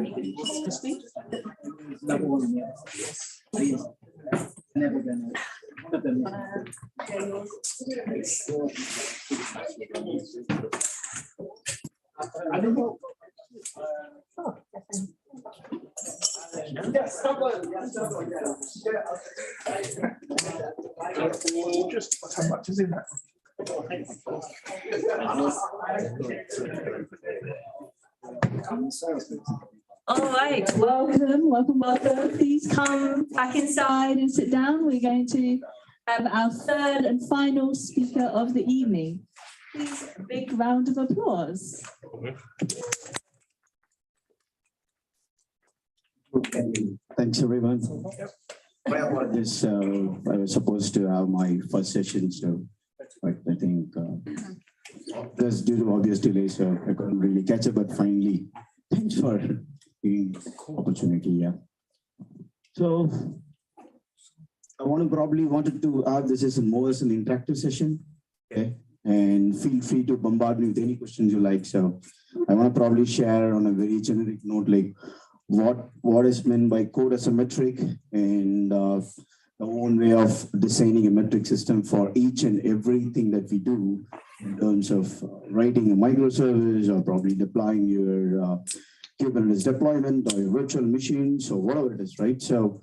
Speaker 10: This week.
Speaker 11: Never gonna put them I don't know.
Speaker 9: Just how much is in that?
Speaker 1: All right, welcome. Please come back inside and sit down. We're going to have our third and final speaker of the evening. Please, a big round of applause.
Speaker 13: Okay, thanks everyone. My apologies, I was supposed to have my first session, so but I think that's due to obvious delays, so I couldn't really catch up, but finally, thanks for the opportunity, yeah. So I want to probably wanted to add this is more as an interactive session. Okay. And feel free to bombard me with any questions you like. So I want to probably share on a very generic note, like what is meant by code as a metric and the own way of designing a metric system for each and everything that we do in terms of writing a microservice or probably deploying your Kubernetes deployment or your virtual machines or whatever it is, right? So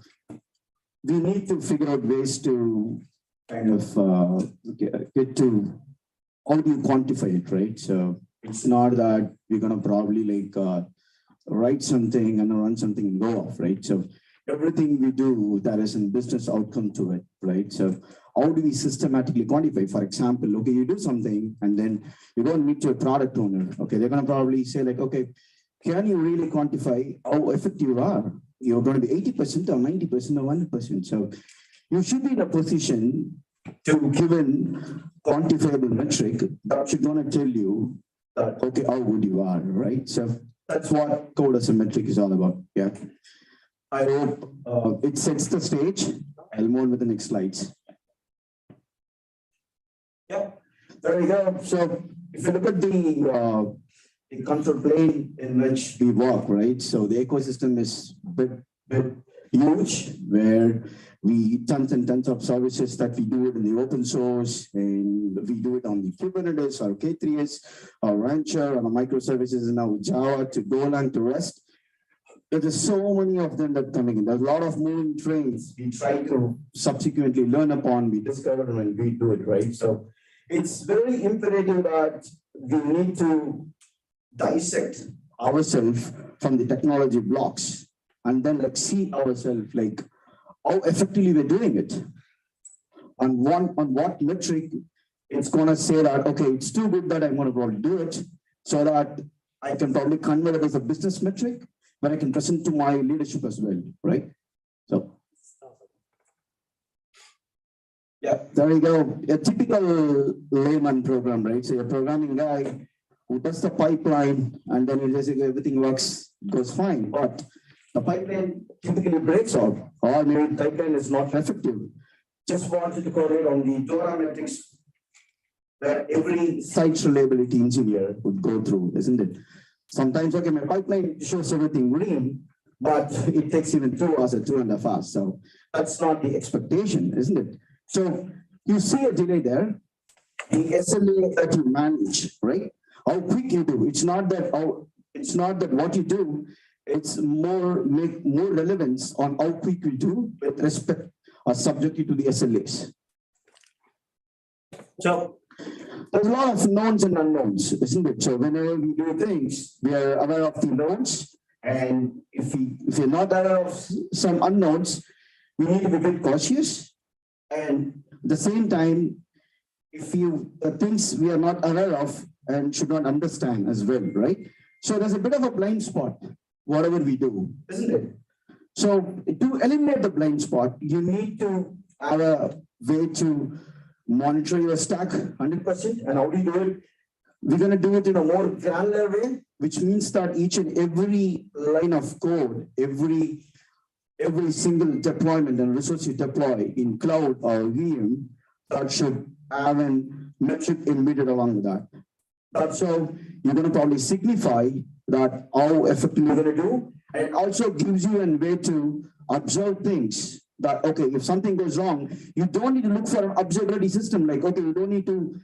Speaker 13: we need to figure out ways to kind of get to how do you quantify it, right? So it's not that we're going to probably like write something and run something and go off, right? So everything we do, there is a business outcome to it, right? So how do we systematically quantify? For example, okay, you do something and then you go and meet your product owner. Okay, they're going to probably say like, okay, can you really quantify how effective you are? You're going to be 80% or 90% or 100%. So you should be in a position to given quantifiable metric that should going to tell you that, okay, how good you are, right? So that's what code as a metric is all about. Yeah. I hope it sets the stage. I'll move on with the next slides. Yeah, there we go. So if you look at the control plane in which we work, right? So the ecosystem is bit huge, where we tons and tons of services that we do it in the open source, and we do it on the Kubernetes or K3s or Rancher or microservices now Java to Golang to Rest. There's so many of them that are coming in. There's a lot of moving trains we try to subsequently learn upon, we discover when we do it, right? So it's very imperative that we need to dissect ourselves from the technology blocks and then like see ourselves like how effectively we're doing it. On what metric it's going to say that, okay, it's too good that I'm going to probably do it, so that I can probably convert it as a business metric, but I can present to my leadership as well, right? So, yeah, there you go. A typical layman program, right? So a programming guy who does the pipeline and then it just, everything works, goes fine. But the pipeline typically breaks out, or maybe the pipeline is not effective. Just wanted to correlate on the DORA metrics that every site reliability engineer would go through, isn't it? Sometimes, okay, my pipeline shows everything green, but it takes even 2 hours or 2.5 hours. So that's not the expectation, isn't it? So you see a delay there. The SLA that you manage, right? How quick you do. It's not that what you do, it's make more relevance on how quick you do with respect or subject to the SLAs. So there's a lot of knowns and unknowns, isn't it? So whenever we do things, we are aware of the knowns, and if you're not aware of some unknowns, we need to be a bit cautious. And at the same time, if the things we are not aware of and should not understand as well, right? So there's a bit of a blind spot, whatever we do, isn't it? So to eliminate the blind spot, you need to have a way to monitor your stack 100%. And how do you do it? We're going to do it in a more granular way, which means that each and every line of code, every single deployment and resource you deploy in cloud or VM, that should have a metric embedded along with that. That's how you're going to probably signify that how effectively you're going to do, and it also gives you a way to observe things. That, okay, if something goes wrong, you don't need to look for an observability system. Like, okay, you don't need to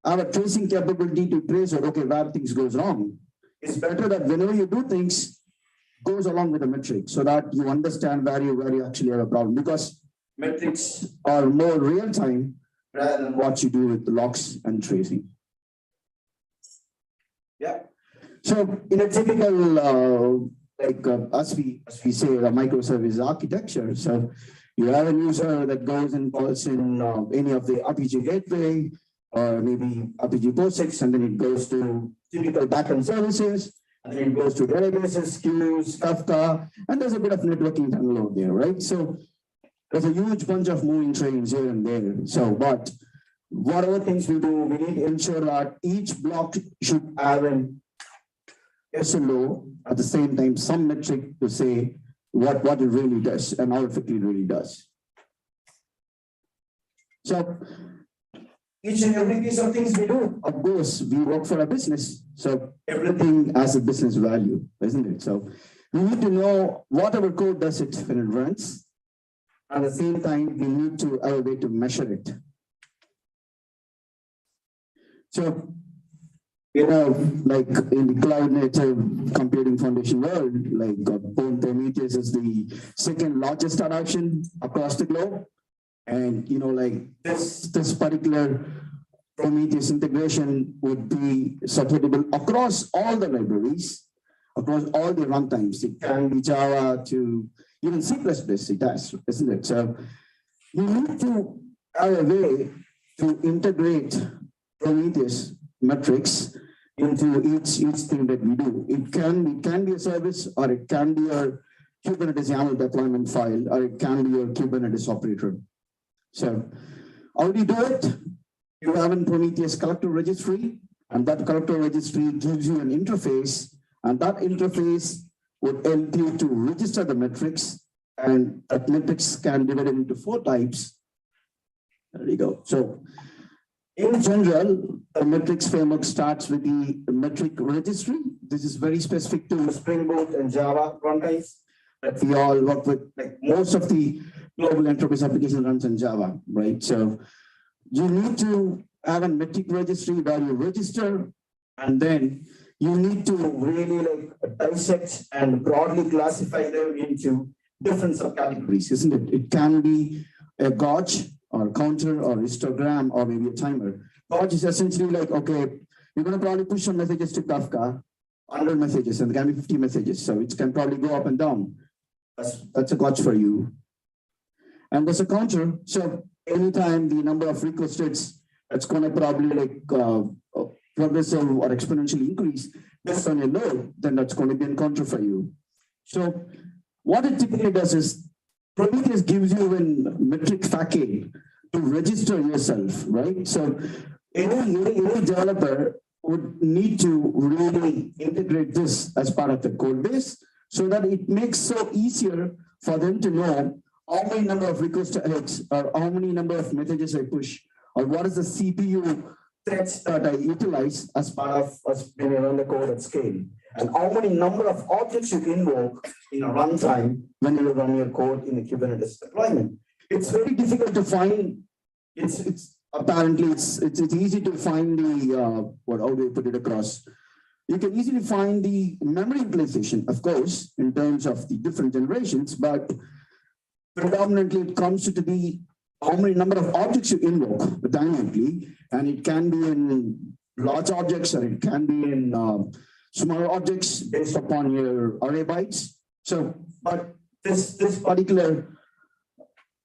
Speaker 13: have a tracing capability to trace or, okay, where things goes wrong. It's better that whenever you do things, goes along with the metric so that you understand where you actually have a problem, because metrics are more real time rather than what you do with the logs and tracing. Yeah. So in a typical, as we say, a microservice architecture, so you have a user that goes and calls in any of the RPG gateway or maybe RPG POSIX, and then it goes to typical backend services, and then it goes to databases, queues, Kafka, and there's a bit of networking tunnel out there, right? So there's a huge bunch of moving trains here and there. So, but whatever things we do, we need to ensure that each block should have an SLO, at the same time, some metric to say what it really does and how effectively it really does. So each and every piece of things we do, of course, we work for a business. So everything has a business value, isn't it? So we need to know what our code does it when it runs. At the same time, we need to have a way to measure it. So, like in the cloud native computing foundation world, like Prometheus is the second largest adoption across the globe. And, like this particular Prometheus integration would be supportable across all the libraries, across all the runtimes. It can be Java to even C++, it does, isn't it? So you need to have a way to integrate Prometheus metrics into each thing that we do. It can be a service, or it can be a Kubernetes YAML deployment file, or it can be a Kubernetes operator. So how do you do it? You have a Prometheus collector registry, and that collector registry gives you an interface, and that interface would help you to register the metrics, and that metrics can be divided into 4 types. There you go. So in general, the metrics framework starts with the metric registry. This is very specific to Spring Boot and Java runtimes that we all work with. Like most of the global enterprise application runs in Java, right? So you need to have a metric registry where you register, and then you need to really like dissect and broadly classify them into different subcategories, isn't it? It can be a gauge or counter or histogram or maybe a timer. Gauge is essentially like, okay, you're going to probably push some messages to Kafka, 100 messages, and there can be 50 messages. So it can probably go up and down. That's a gauge for you. And there's a counter. So anytime the number of requests hits, it's going to probably like progressive or exponentially increase based on your load, then that's going to be a counter for you. So what it typically does is Prometheus gives you a metric facade to register yourself, right? So any developer would need to really integrate this as part of the code base so that it makes so easier for them to know how many number of requests to X, or how many number of messages I push, or what is the CPU threads that I utilize as part of when you run the code at scale, and how many number of objects you invoke in a runtime when you run your code in a Kubernetes deployment. It's very difficult to find. It's apparently it's easy to find the how do you put it across? You can easily find the memory utilization, of course, in terms of the different generations, but predominantly it comes to be how many number of objects you invoke dynamically, and it can be in large objects or it can be in smaller objects based upon your array bytes. So, but this particular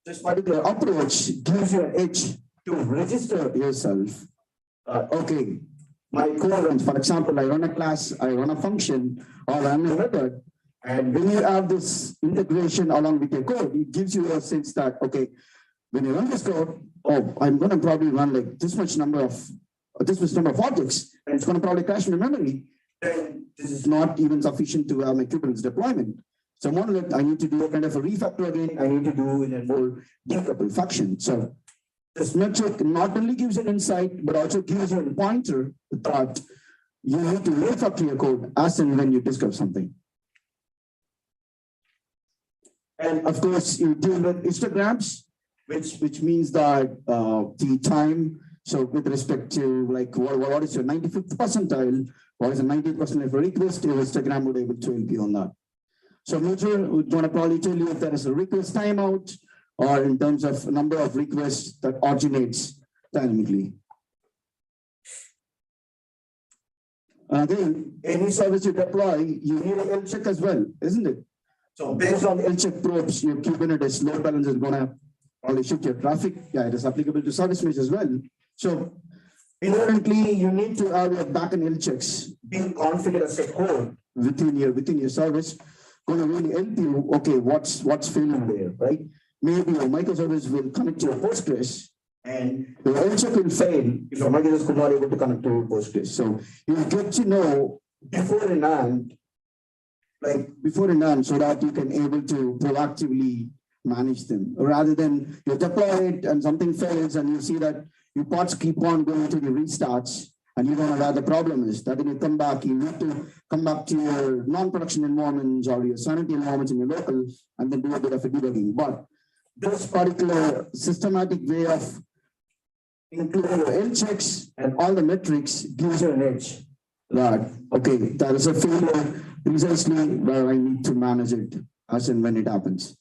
Speaker 13: approach gives you an edge to register yourself. Okay, my code runs, for example, I run a class, I run a function, or I run a method. And when you have this integration along with your code, it gives you a sense that, okay, when you run this code, oh, I'm going to probably run like this much number of objects, and it's going to probably crash my memory. Then this is not even sufficient to have my Kubernetes deployment. So monolith, I need to do a kind of a refactor again. I need to do in a more decoupled fashion. So this metric not only gives an insight, but also gives you a pointer that you need to refactor your code as and when you discover something. And of course, you deal with histograms, which means that the time, so with respect to like, what is your 95th percentile, what is the 90th percentile of a request, your histogram would be able to help you on that. So Measure would want to probably tell you if there is a request timeout, or in terms of number of requests that originates dynamically. Again, any service you deploy, you need a health check as well, isn't it? So based on health check probes, your Kubernetes load balancer is going to probably shift your traffic. Yeah, it is applicable to service mesh as well. So inherently, you need to have your backend health checks being configured as a code within your service. Going to really help you. Okay, what's failing there, right? Maybe your microservice will connect to your Postgres, and the health check will fail if your microservice could not able to connect to Postgres. So you get to know beforehand, so that you can able to proactively manage them, rather than you deploy it and something fails and you see that your pods keep on going to the restarts and you don't know where the problem is. That when you come back, you need to come back to your non-production environments or your sanity environments in your local and then do a bit of a debugging. But this particular systematic way of including your health checks and all the metrics gives you an edge that, okay, there is a failure precisely where I need to manage it as and when it happens.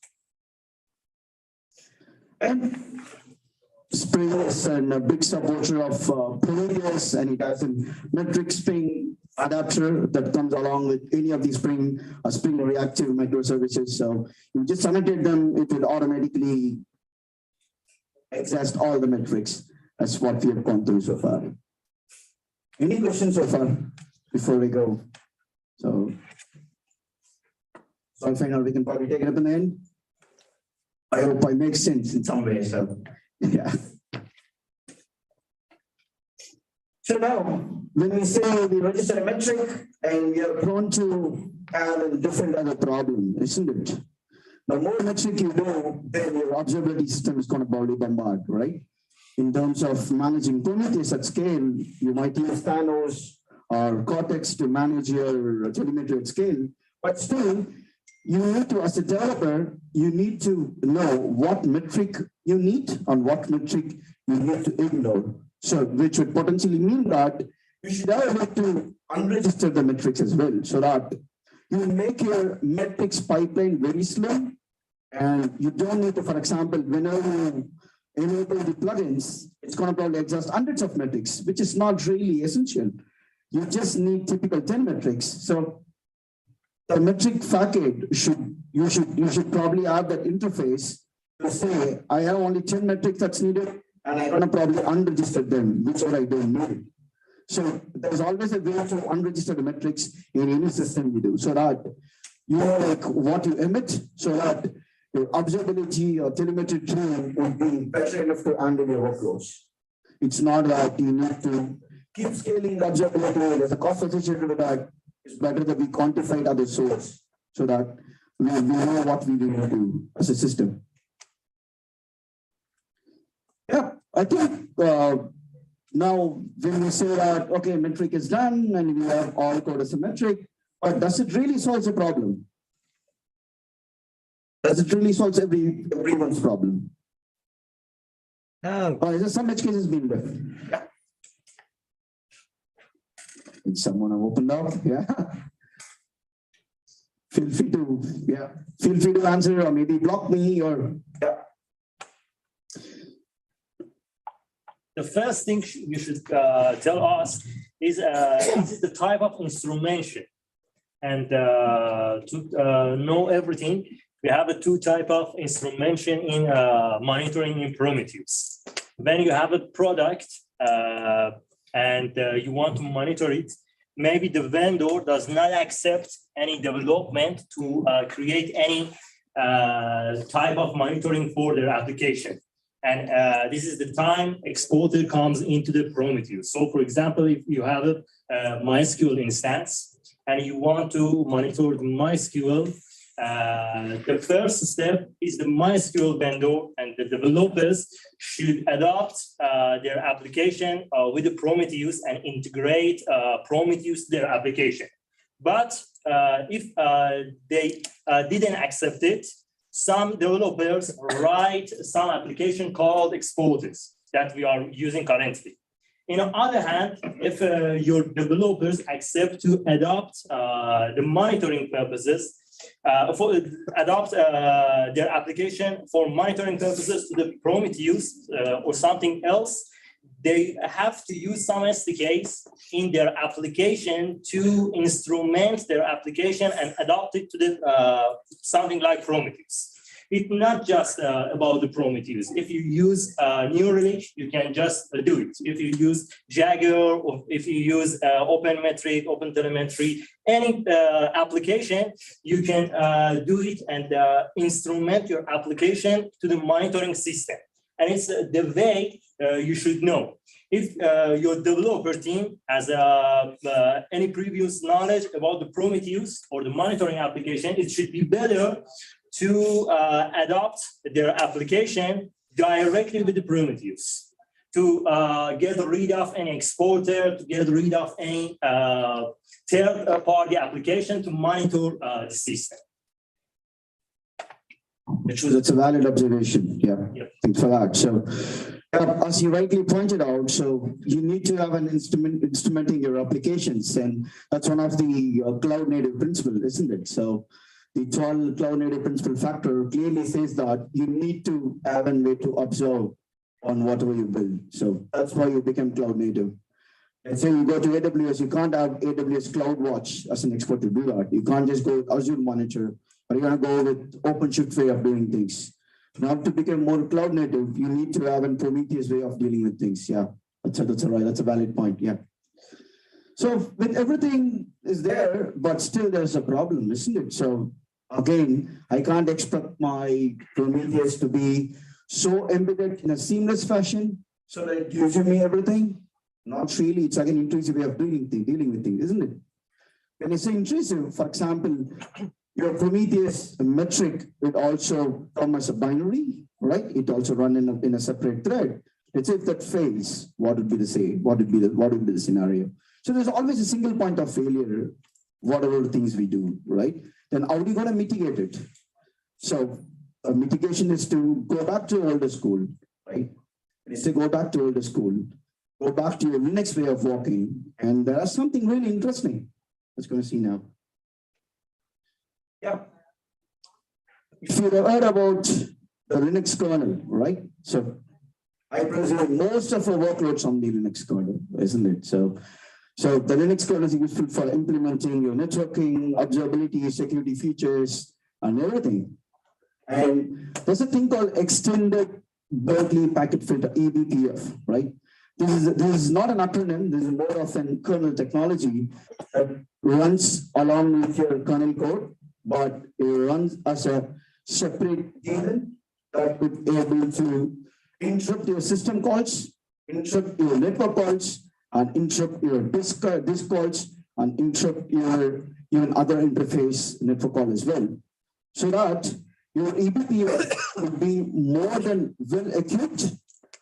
Speaker 13: And Spring is a big supporter of Prometheus, and it has a MATRIXX Spring adapter that comes along with any of these Spring reactive microservices. So you just annotate them, it will automatically exhaust all the metrics. That's what we have gone through so far. Any questions so far before we go? So I think we can probably take it up in the end. I hope I make sense in some way. So yeah. So now, when we say we register a metric and we are prone to have a different other problem, isn't it? The more metric you do, then your observability system is going to probably bombard, right? In terms of managing Prometheus at scale, you might use Thanos or Cortex to manage your telemetry at scale, but still, you need to, as a developer, you need to know what metric you need and what metric you need to ignore. So, which would potentially mean that you should have a way to unregister the metrics as well, so that you make your metrics pipeline very slow, and you don't need to, for example, whenever you enable the plugins, it's going to probably exhaust hundreds of metrics, which is not really essential. You just need typical 10 metrics. So the metric facade you should probably have that interface to say, I have only 10 metrics that's needed, and I'm going to probably unregister them, whichever I don't need. So there's always a way to unregister the metrics in any system you do, so that you know like what you emit, so that your observability or telemetry tool would be better enough to handle your workloads. It's not that you need to keep scaling the observability. There's a cost associated with that. It's better that we quantify other source so that we know what we will do as a system. Yeah, I think now when we say that, okay, metric is done and we have all code as a metric, but does it really solve the problem? Does it really solve everyone's problem? Or is there some edge cases being left? Yeah. Did someone have opened up? Yeah. Feel free to answer, or maybe block me, or yeah.
Speaker 11: The first thing you should tell us is the type of instrumentation, and to know everything, we have a two type of instrumentation in monitoring in Prometheus. When you have a product and you want to monitor it, maybe the vendor does not accept any development to create any type of monitoring for their application. And this is the time exporter comes into the Prometheus. So for example, if you have a MySQL instance and you want to monitor the MySQL, the first step is the MySQL vendor, and the developers should adopt their application with the Prometheus and integrate Prometheus to their application. But if they didn't accept it, some developers write some application called exporters that we are using currently. On the other hand, if your developers accept to adopt the monitoring purposes, adopt their application for monitoring purposes to the Prometheus or something else, they have to use some SDKs in their application to instrument their application and adopt it to the something like Prometheus. It's not just about the Prometheus. If you use Neuralink, you can just do it. If you use Jagger, or if you use OpenMetric, OpenTelemetry, any application, you can do it and instrument your application to the monitoring system. And it's the way you should know. If your developer team has any previous knowledge about the Prometheus or the monitoring application, it should be better to adopt their application directly with the primitives, to get rid of any exporter, to get rid of any third-party application to monitor the system.
Speaker 13: That's a valid observation. Yeah, thanks for that. So, as you rightly pointed out, so you need to have an instrumenting your applications, and that's one of the cloud native principles, isn't it? So, the 12 cloud native principle factor clearly says that you need to have a way to observe on whatever you build. So that's why you become cloud native. Let's say you go to AWS, you can't have AWS Cloud Watch as an expert to do that. You can't just go with Azure Monitor, or you're going to go with OpenShift way of doing things. Now to become more cloud native, you need to have a Prometheus way of dealing with things. Yeah, that's a valid point. Yeah. So with everything is there, but still there's a problem, isn't it? So again, I can't expect my Prometheus to be so embedded in a seamless fashion so that it gives me everything. Not really. It's again intrusive way of dealing with things, isn't it? When I say intrusive, for example, your Prometheus metric would also come as a binary, right? It also run in a separate thread. Let's say if that fails, what would be the scenario? So there's always a single point of failure, whatever things we do, right? Then how are you going to mitigate it? So mitigation is to go back to older school, right? It's to go back to older school, go back to your Linux way of working, and there's something really interesting. Let's go and see now. Yeah. If you've heard about the Linux kernel, right? So I presume most of our workloads on the Linux kernel, isn't it? So the Linux kernel is useful for implementing your networking, observability, security features, and everything. And there's a thing called extended Berkeley packet filter, eBPF, right? This is not an acronym. This is more of a kernel technology that runs along with your kernel code, but it runs as a separate daemon that would be able to interrupt your system calls, interrupt your network calls, and interrupt your disk calls, and interrupt your even other interface network call as well. So that your eBPF would be more than well equipped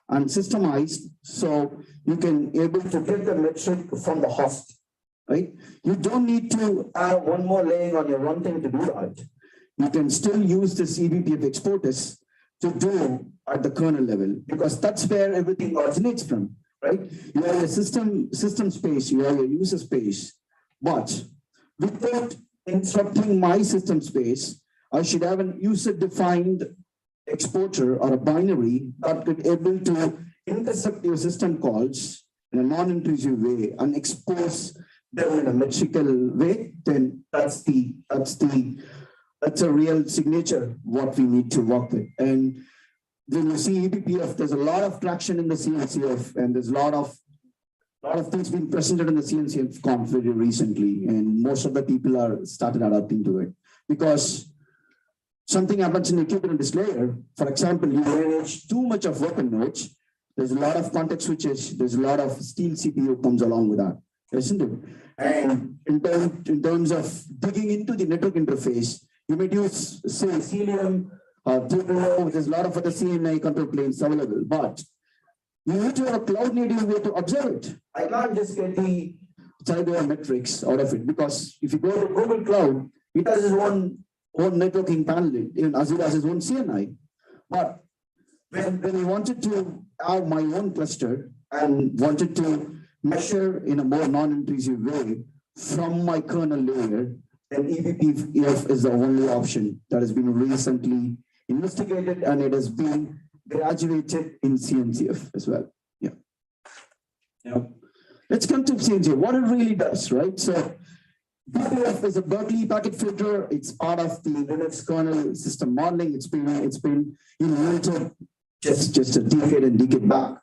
Speaker 13: and systemized, so you can able to get the metric from the host, right? You don't need to add one more laying on your runtime to do that. You can still use this eBPF exporters to do at the kernel level, because that's where everything originates from, right? You have a system space, you have your user space, but without interrupting my system space, I should have a user-defined exporter or a binary that could able to intercept your system calls in a non-intrusive way and expose them in a metrical way. Then that's a real signature what we need to work with. And when you see eBPF, there's a lot of traction in the CNCF, and there's a lot of things being presented in the CNCF conf very recently, and most of the people are started adapting to it because something happens in the Kubernetes layer. For example, you manage too much of weapon nodes. There's a lot of context switches. There's a lot of steel CPU comes along with that, isn't it? And in terms of digging into the network interface, you may use, say, Cilium, Tecknuovo. There's a lot of other CNI control planes available, but you need to have a cloud native way to observe it. I can't just get the cyber metrics out of it, because if you go to Google Cloud, it has its own networking panel, even Azure has its own CNI. But when we wanted to have my own cluster and wanted to measure in a more non-intrusive way from my kernel layer, then eBPF is the only option that has been recently investigated, and it has been graduated in CNCF as well. Yeah. Let's come to CNCF, what it really does, right? So BPF is a Berkeley packet filter. It's part of the Linux kernel system modeling. It's been invented just a decade back.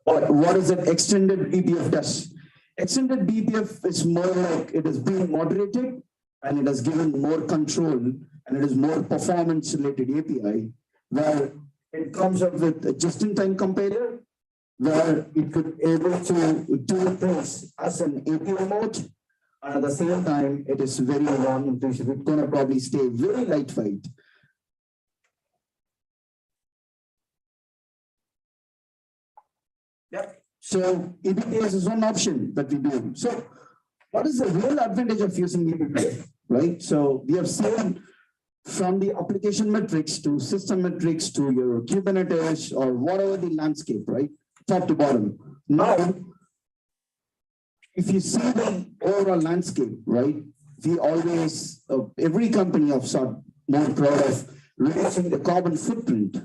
Speaker 13: But what is it extended BPF does? Extended BPF is more like it is being moderated, and it has given more control, and it is more performance related API, where it comes up with a just-in-time compiler, where it could able to do things as an API mode. And at the same time, it is very non-intrusive. It's going to probably stay very lightweight. So EBPS is one option that we do. So what is the real advantage of using EBPS, right? So we have seen from the application metrics to system metrics to your Kubernetes or whatever the landscape, right? Top to bottom. Now, if you see the overall landscape, right? We always, every company of sort more proud of reducing the carbon footprint.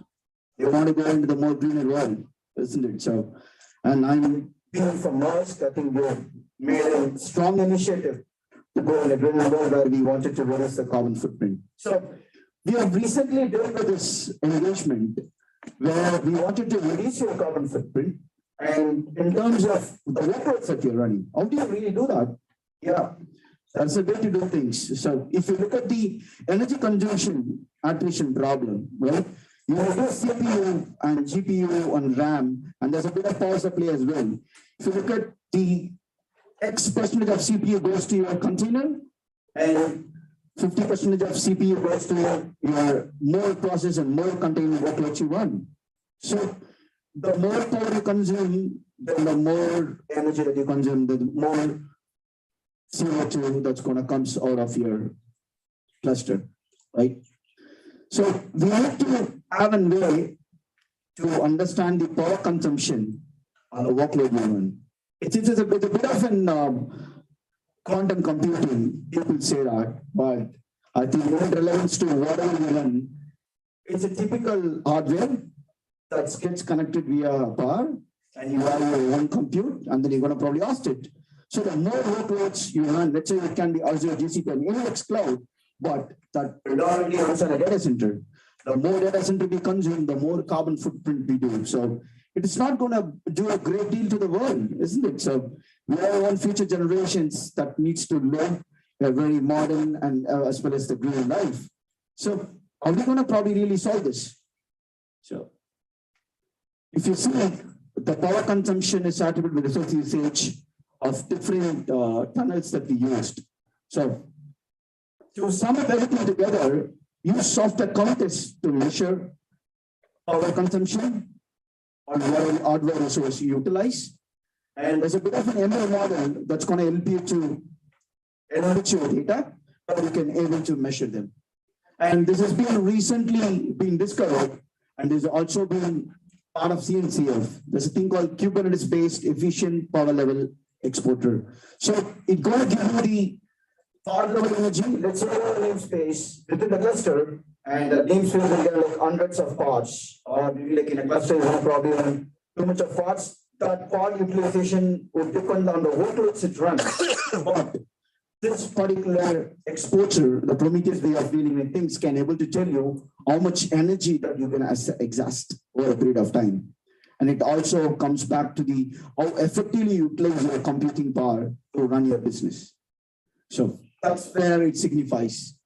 Speaker 13: They want to go into the more greener world, isn't it? So, and I'm being from Maersk, I think we made a strong initiative to go in a greener world where we wanted to reduce the carbon footprint. So we have recently done with this engagement where we wanted to reduce your carbon footprint. And in terms of the workloads that you're running, how do you really do that? Yeah, that's a way to do things. So if you look at the energy consumption attrition problem, right? You have CPU and GPU and RAM, and there's a bit of power supply as well. If you look at the X percentage of CPU goes to your container, and 50% of CPU goes to your more process and more container workloads you run. So the more power you consume, then the more energy that you consume, the more CO2 that's going to come out of your cluster, right? So we have to have a way to understand the power consumption on the workload you run. It's a bit of an quantum computing, people say that, but I think in relevance to whatever you run, it's a typical hardware that gets connected via power, and you have your own compute, and then you're going to probably host it. So the more workloads you run, let's say it can be Azure, GCP, and AWS cloud, but that predominantly runs on a data center. The more data center we consume, the more carbon footprint we do. So it's not going to do a great deal to the world, isn't it? So we have one future generations that needs to live a very modern and as well as the green life. So are we going to probably really solve this? So if you see the power consumption is attributed with resource usage of different tunnels that we used. So to sum up everything together, use software counters to measure power consumption on what hardware resource you utilize. And there's a bit of an ML model that's going to help you to enrich your data, but you can able to measure them. And this has been recently been discovered, and there's also been part of CNCF. There's a thing called Kubernetes-based efficient power level exporter. So it's going to give you the power level energy. Let's say you have a namespace within the cluster, and the namespace will get like hundreds of pods, or maybe like in a cluster, you have probably too much of pods. That pod utilization would depend on the workloads it runs. But this particular exporter, the Prometheus way of dealing with things, can able to tell you how much energy that you can exhaust over a period of time. And it also comes back to the how effectively you utilize your computing power to run your business. So that's where it signifies.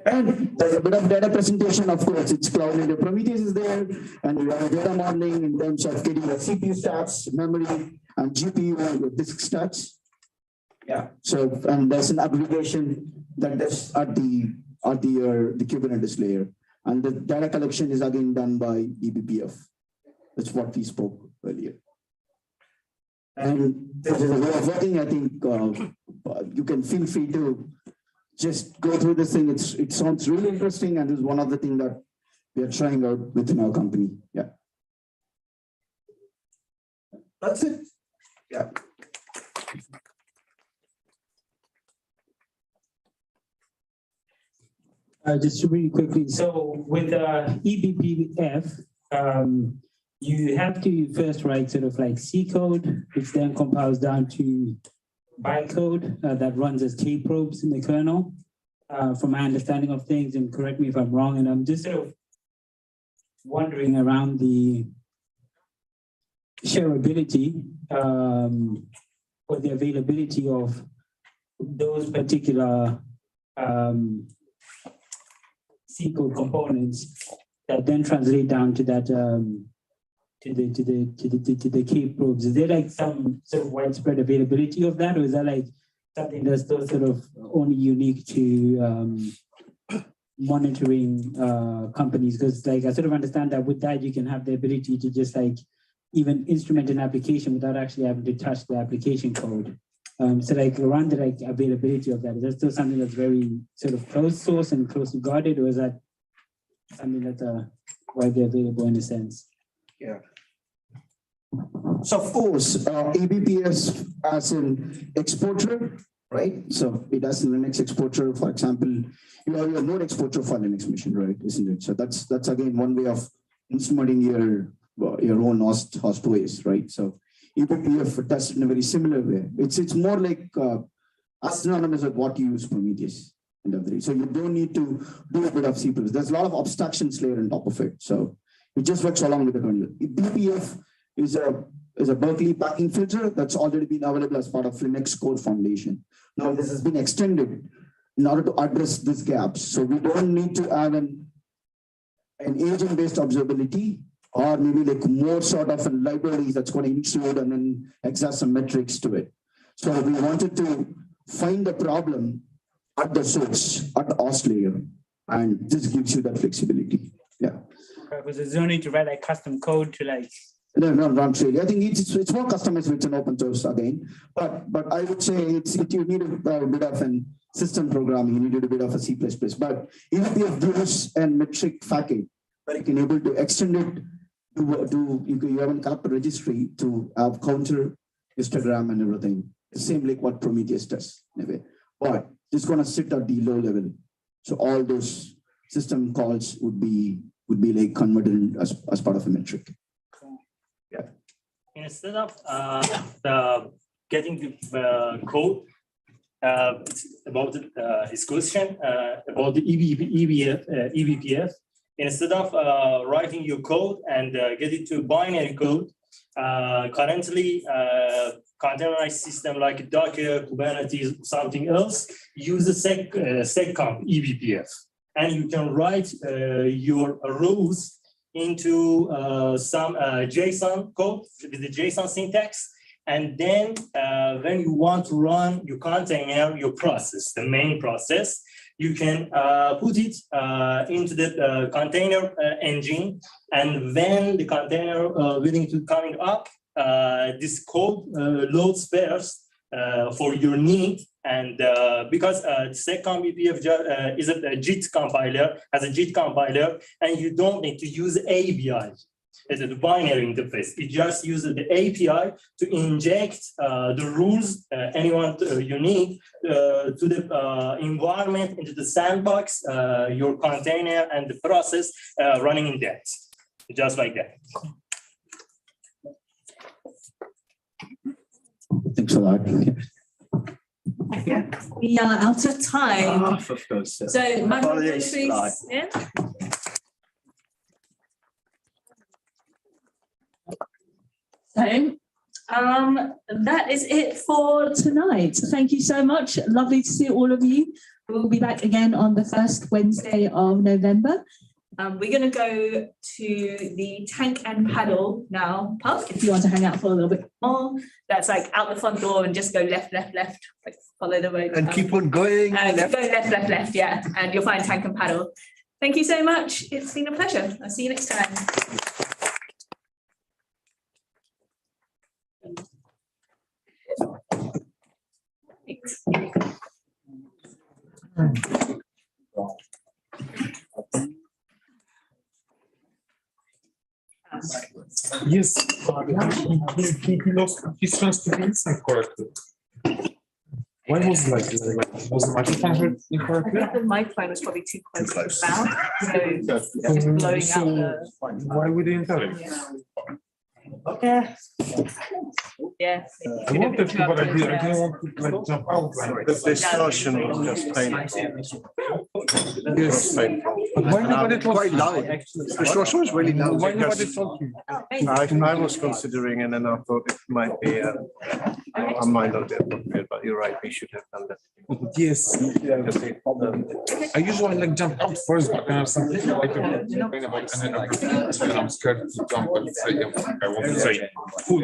Speaker 13: And there's a bit of data presentation, of course, it's cloud native. Prometheus is there, and we have data modeling in terms of getting the CPU stats, memory, and GPU and disk stats. Yeah. So, and there's an aggregation that does at the Kubernetes layer, and the data collection is again done by eBPF. That's what we spoke earlier. And there's a way of working. I think you can feel free to just go through this thing. It sounds really interesting, and is one of the things that we are trying out within our company. Yeah. That's it. Yeah.
Speaker 14: Just really quickly. So with eBPF, you have to first write sort of like C code, which then compiles down to bytecode that runs as K probes in the kernel, from my understanding of things, and correct me if I'm wrong. And I'm just sort of wondering around the shareability or the availability of those particular C code components that then translate down to that to the K probes. Is there like some sort of widespread availability of that, or is that like something that's still sort of only unique to monitoring companies? Because like I sort of understand that with that you can have the ability to just like even instrument an application without actually having to touch the application code. So like around the like availability of that, is that still something that's very sort of closed source and closely guarded, or is that something that's widely available in a sense?
Speaker 15: Yeah. So of course, ABPS as an exporter, right? So it has a Linux exporter, for example, you have your node exporter for Linux machine, right? Isn't it? So that's again one way of instrumenting your own host ways, right? So eBPF does it in a very similar way. It's more like synonymous with what you use Prometheus in W3. So you don't need to do a bit of C++. There's a lot of abstractions layer on top of it. So it just works along with the kernel. BPF is a Berkeley packing filter that's already been available as part of Linux Core Foundation. Now this has been extended in order to address these gaps. So we don't need to have an agent-based observability, or maybe like more sort of a library that's going to include and then exert some metrics to it. So we wanted to find the problem at the source, at the host layer, and this gives you that flexibility. Yeah.
Speaker 14: Because there's no need to write like custom code to like.
Speaker 15: No, not really. I think it's more customized with an open source again, but I would say you need a bit of an system programming. You need a bit of a C++. But if you gives a metric package where you can able to extend it you have a character registry to have counter histogram and everything. The same like what Prometheus does in a way, but it's going to sit at the low level. So all those system calls would be like converted as part of a metric. Yeah.
Speaker 11: Instead of getting the code, it's about his question about the eBPF. Instead of writing your code and get it to binary code, currently containerized system like Docker, Kubernetes, something else use the seccomp eBPF, and you can write your rules into some JSON code with the JSON syntax, and then when you want to run your container, your process, the main process, you can put it into the container engine, and when the container willing to coming up, this code loads first for your need, and because seccomp eBPF is a JIT compiler, has a JIT compiler, and you don't need to use API as a binary interface. It just uses the API to inject the rules anyone you need to the environment, into the sandbox, your container and the process running in that, just like that.
Speaker 15: Thanks a lot.
Speaker 1: Yeah, we are out of time.
Speaker 3: Of course.
Speaker 1: So, my
Speaker 15: Apologies,
Speaker 1: please. Yeah. So, that is it for tonight. Thank you so much. Lovely to see all of you. We'll be back again on the first Wednesday of November. We're going to go to the Tank and Paddle now pub if you want to hang out for a little bit more. That's like out the front door and just go left, like follow the road.
Speaker 4: And keep on going.
Speaker 1: Left. Go left, yeah. And you'll find Tank and Paddle. Thank you so much. It's been a pleasure. I'll see you next time.
Speaker 8: Yes, he lost his chance to be listened correctly. Why was it like was the microphone heard incorrectly?
Speaker 10: I think the microphone was probably too close to the mouth, so just blowing out the.
Speaker 8: Why we didn't tell him?
Speaker 10: Yeah. Yeah.
Speaker 8: I wanted to, but I didn't want to like jump out.
Speaker 16: The distortion was just painful.
Speaker 8: Yes. But why nobody told
Speaker 16: quite
Speaker 8: you?
Speaker 16: loud. The distortion was really loud.
Speaker 8: Why nobody
Speaker 16: because
Speaker 8: told you?
Speaker 16: I was considering, and then I thought it might be a might not be appropriate, but you're right, we should have done that.
Speaker 8: Yes. I usually like jump out first, but then I have something like to complain about, and then I'm scared to jump and say, I want to say, cool.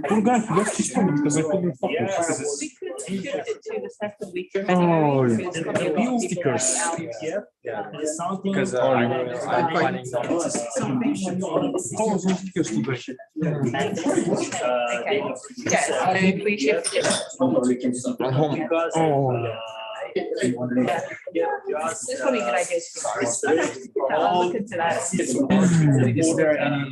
Speaker 8: Poor guy, he lost his phone because I couldn't focus.
Speaker 10: Shifted it to the second week. of
Speaker 8: Oh,
Speaker 10: January,
Speaker 8: yeah.
Speaker 10: because
Speaker 8: The
Speaker 10: probably a lot of
Speaker 8: bill
Speaker 10: people are
Speaker 8: stickers.
Speaker 10: out.
Speaker 11: There's something.
Speaker 8: Because I'm planning all those stickers today.
Speaker 10: Okay, yeah, so if we shift it.
Speaker 8: At home. Oh,
Speaker 10: It's probably a good idea to. I'll look into that.
Speaker 14: Is there any?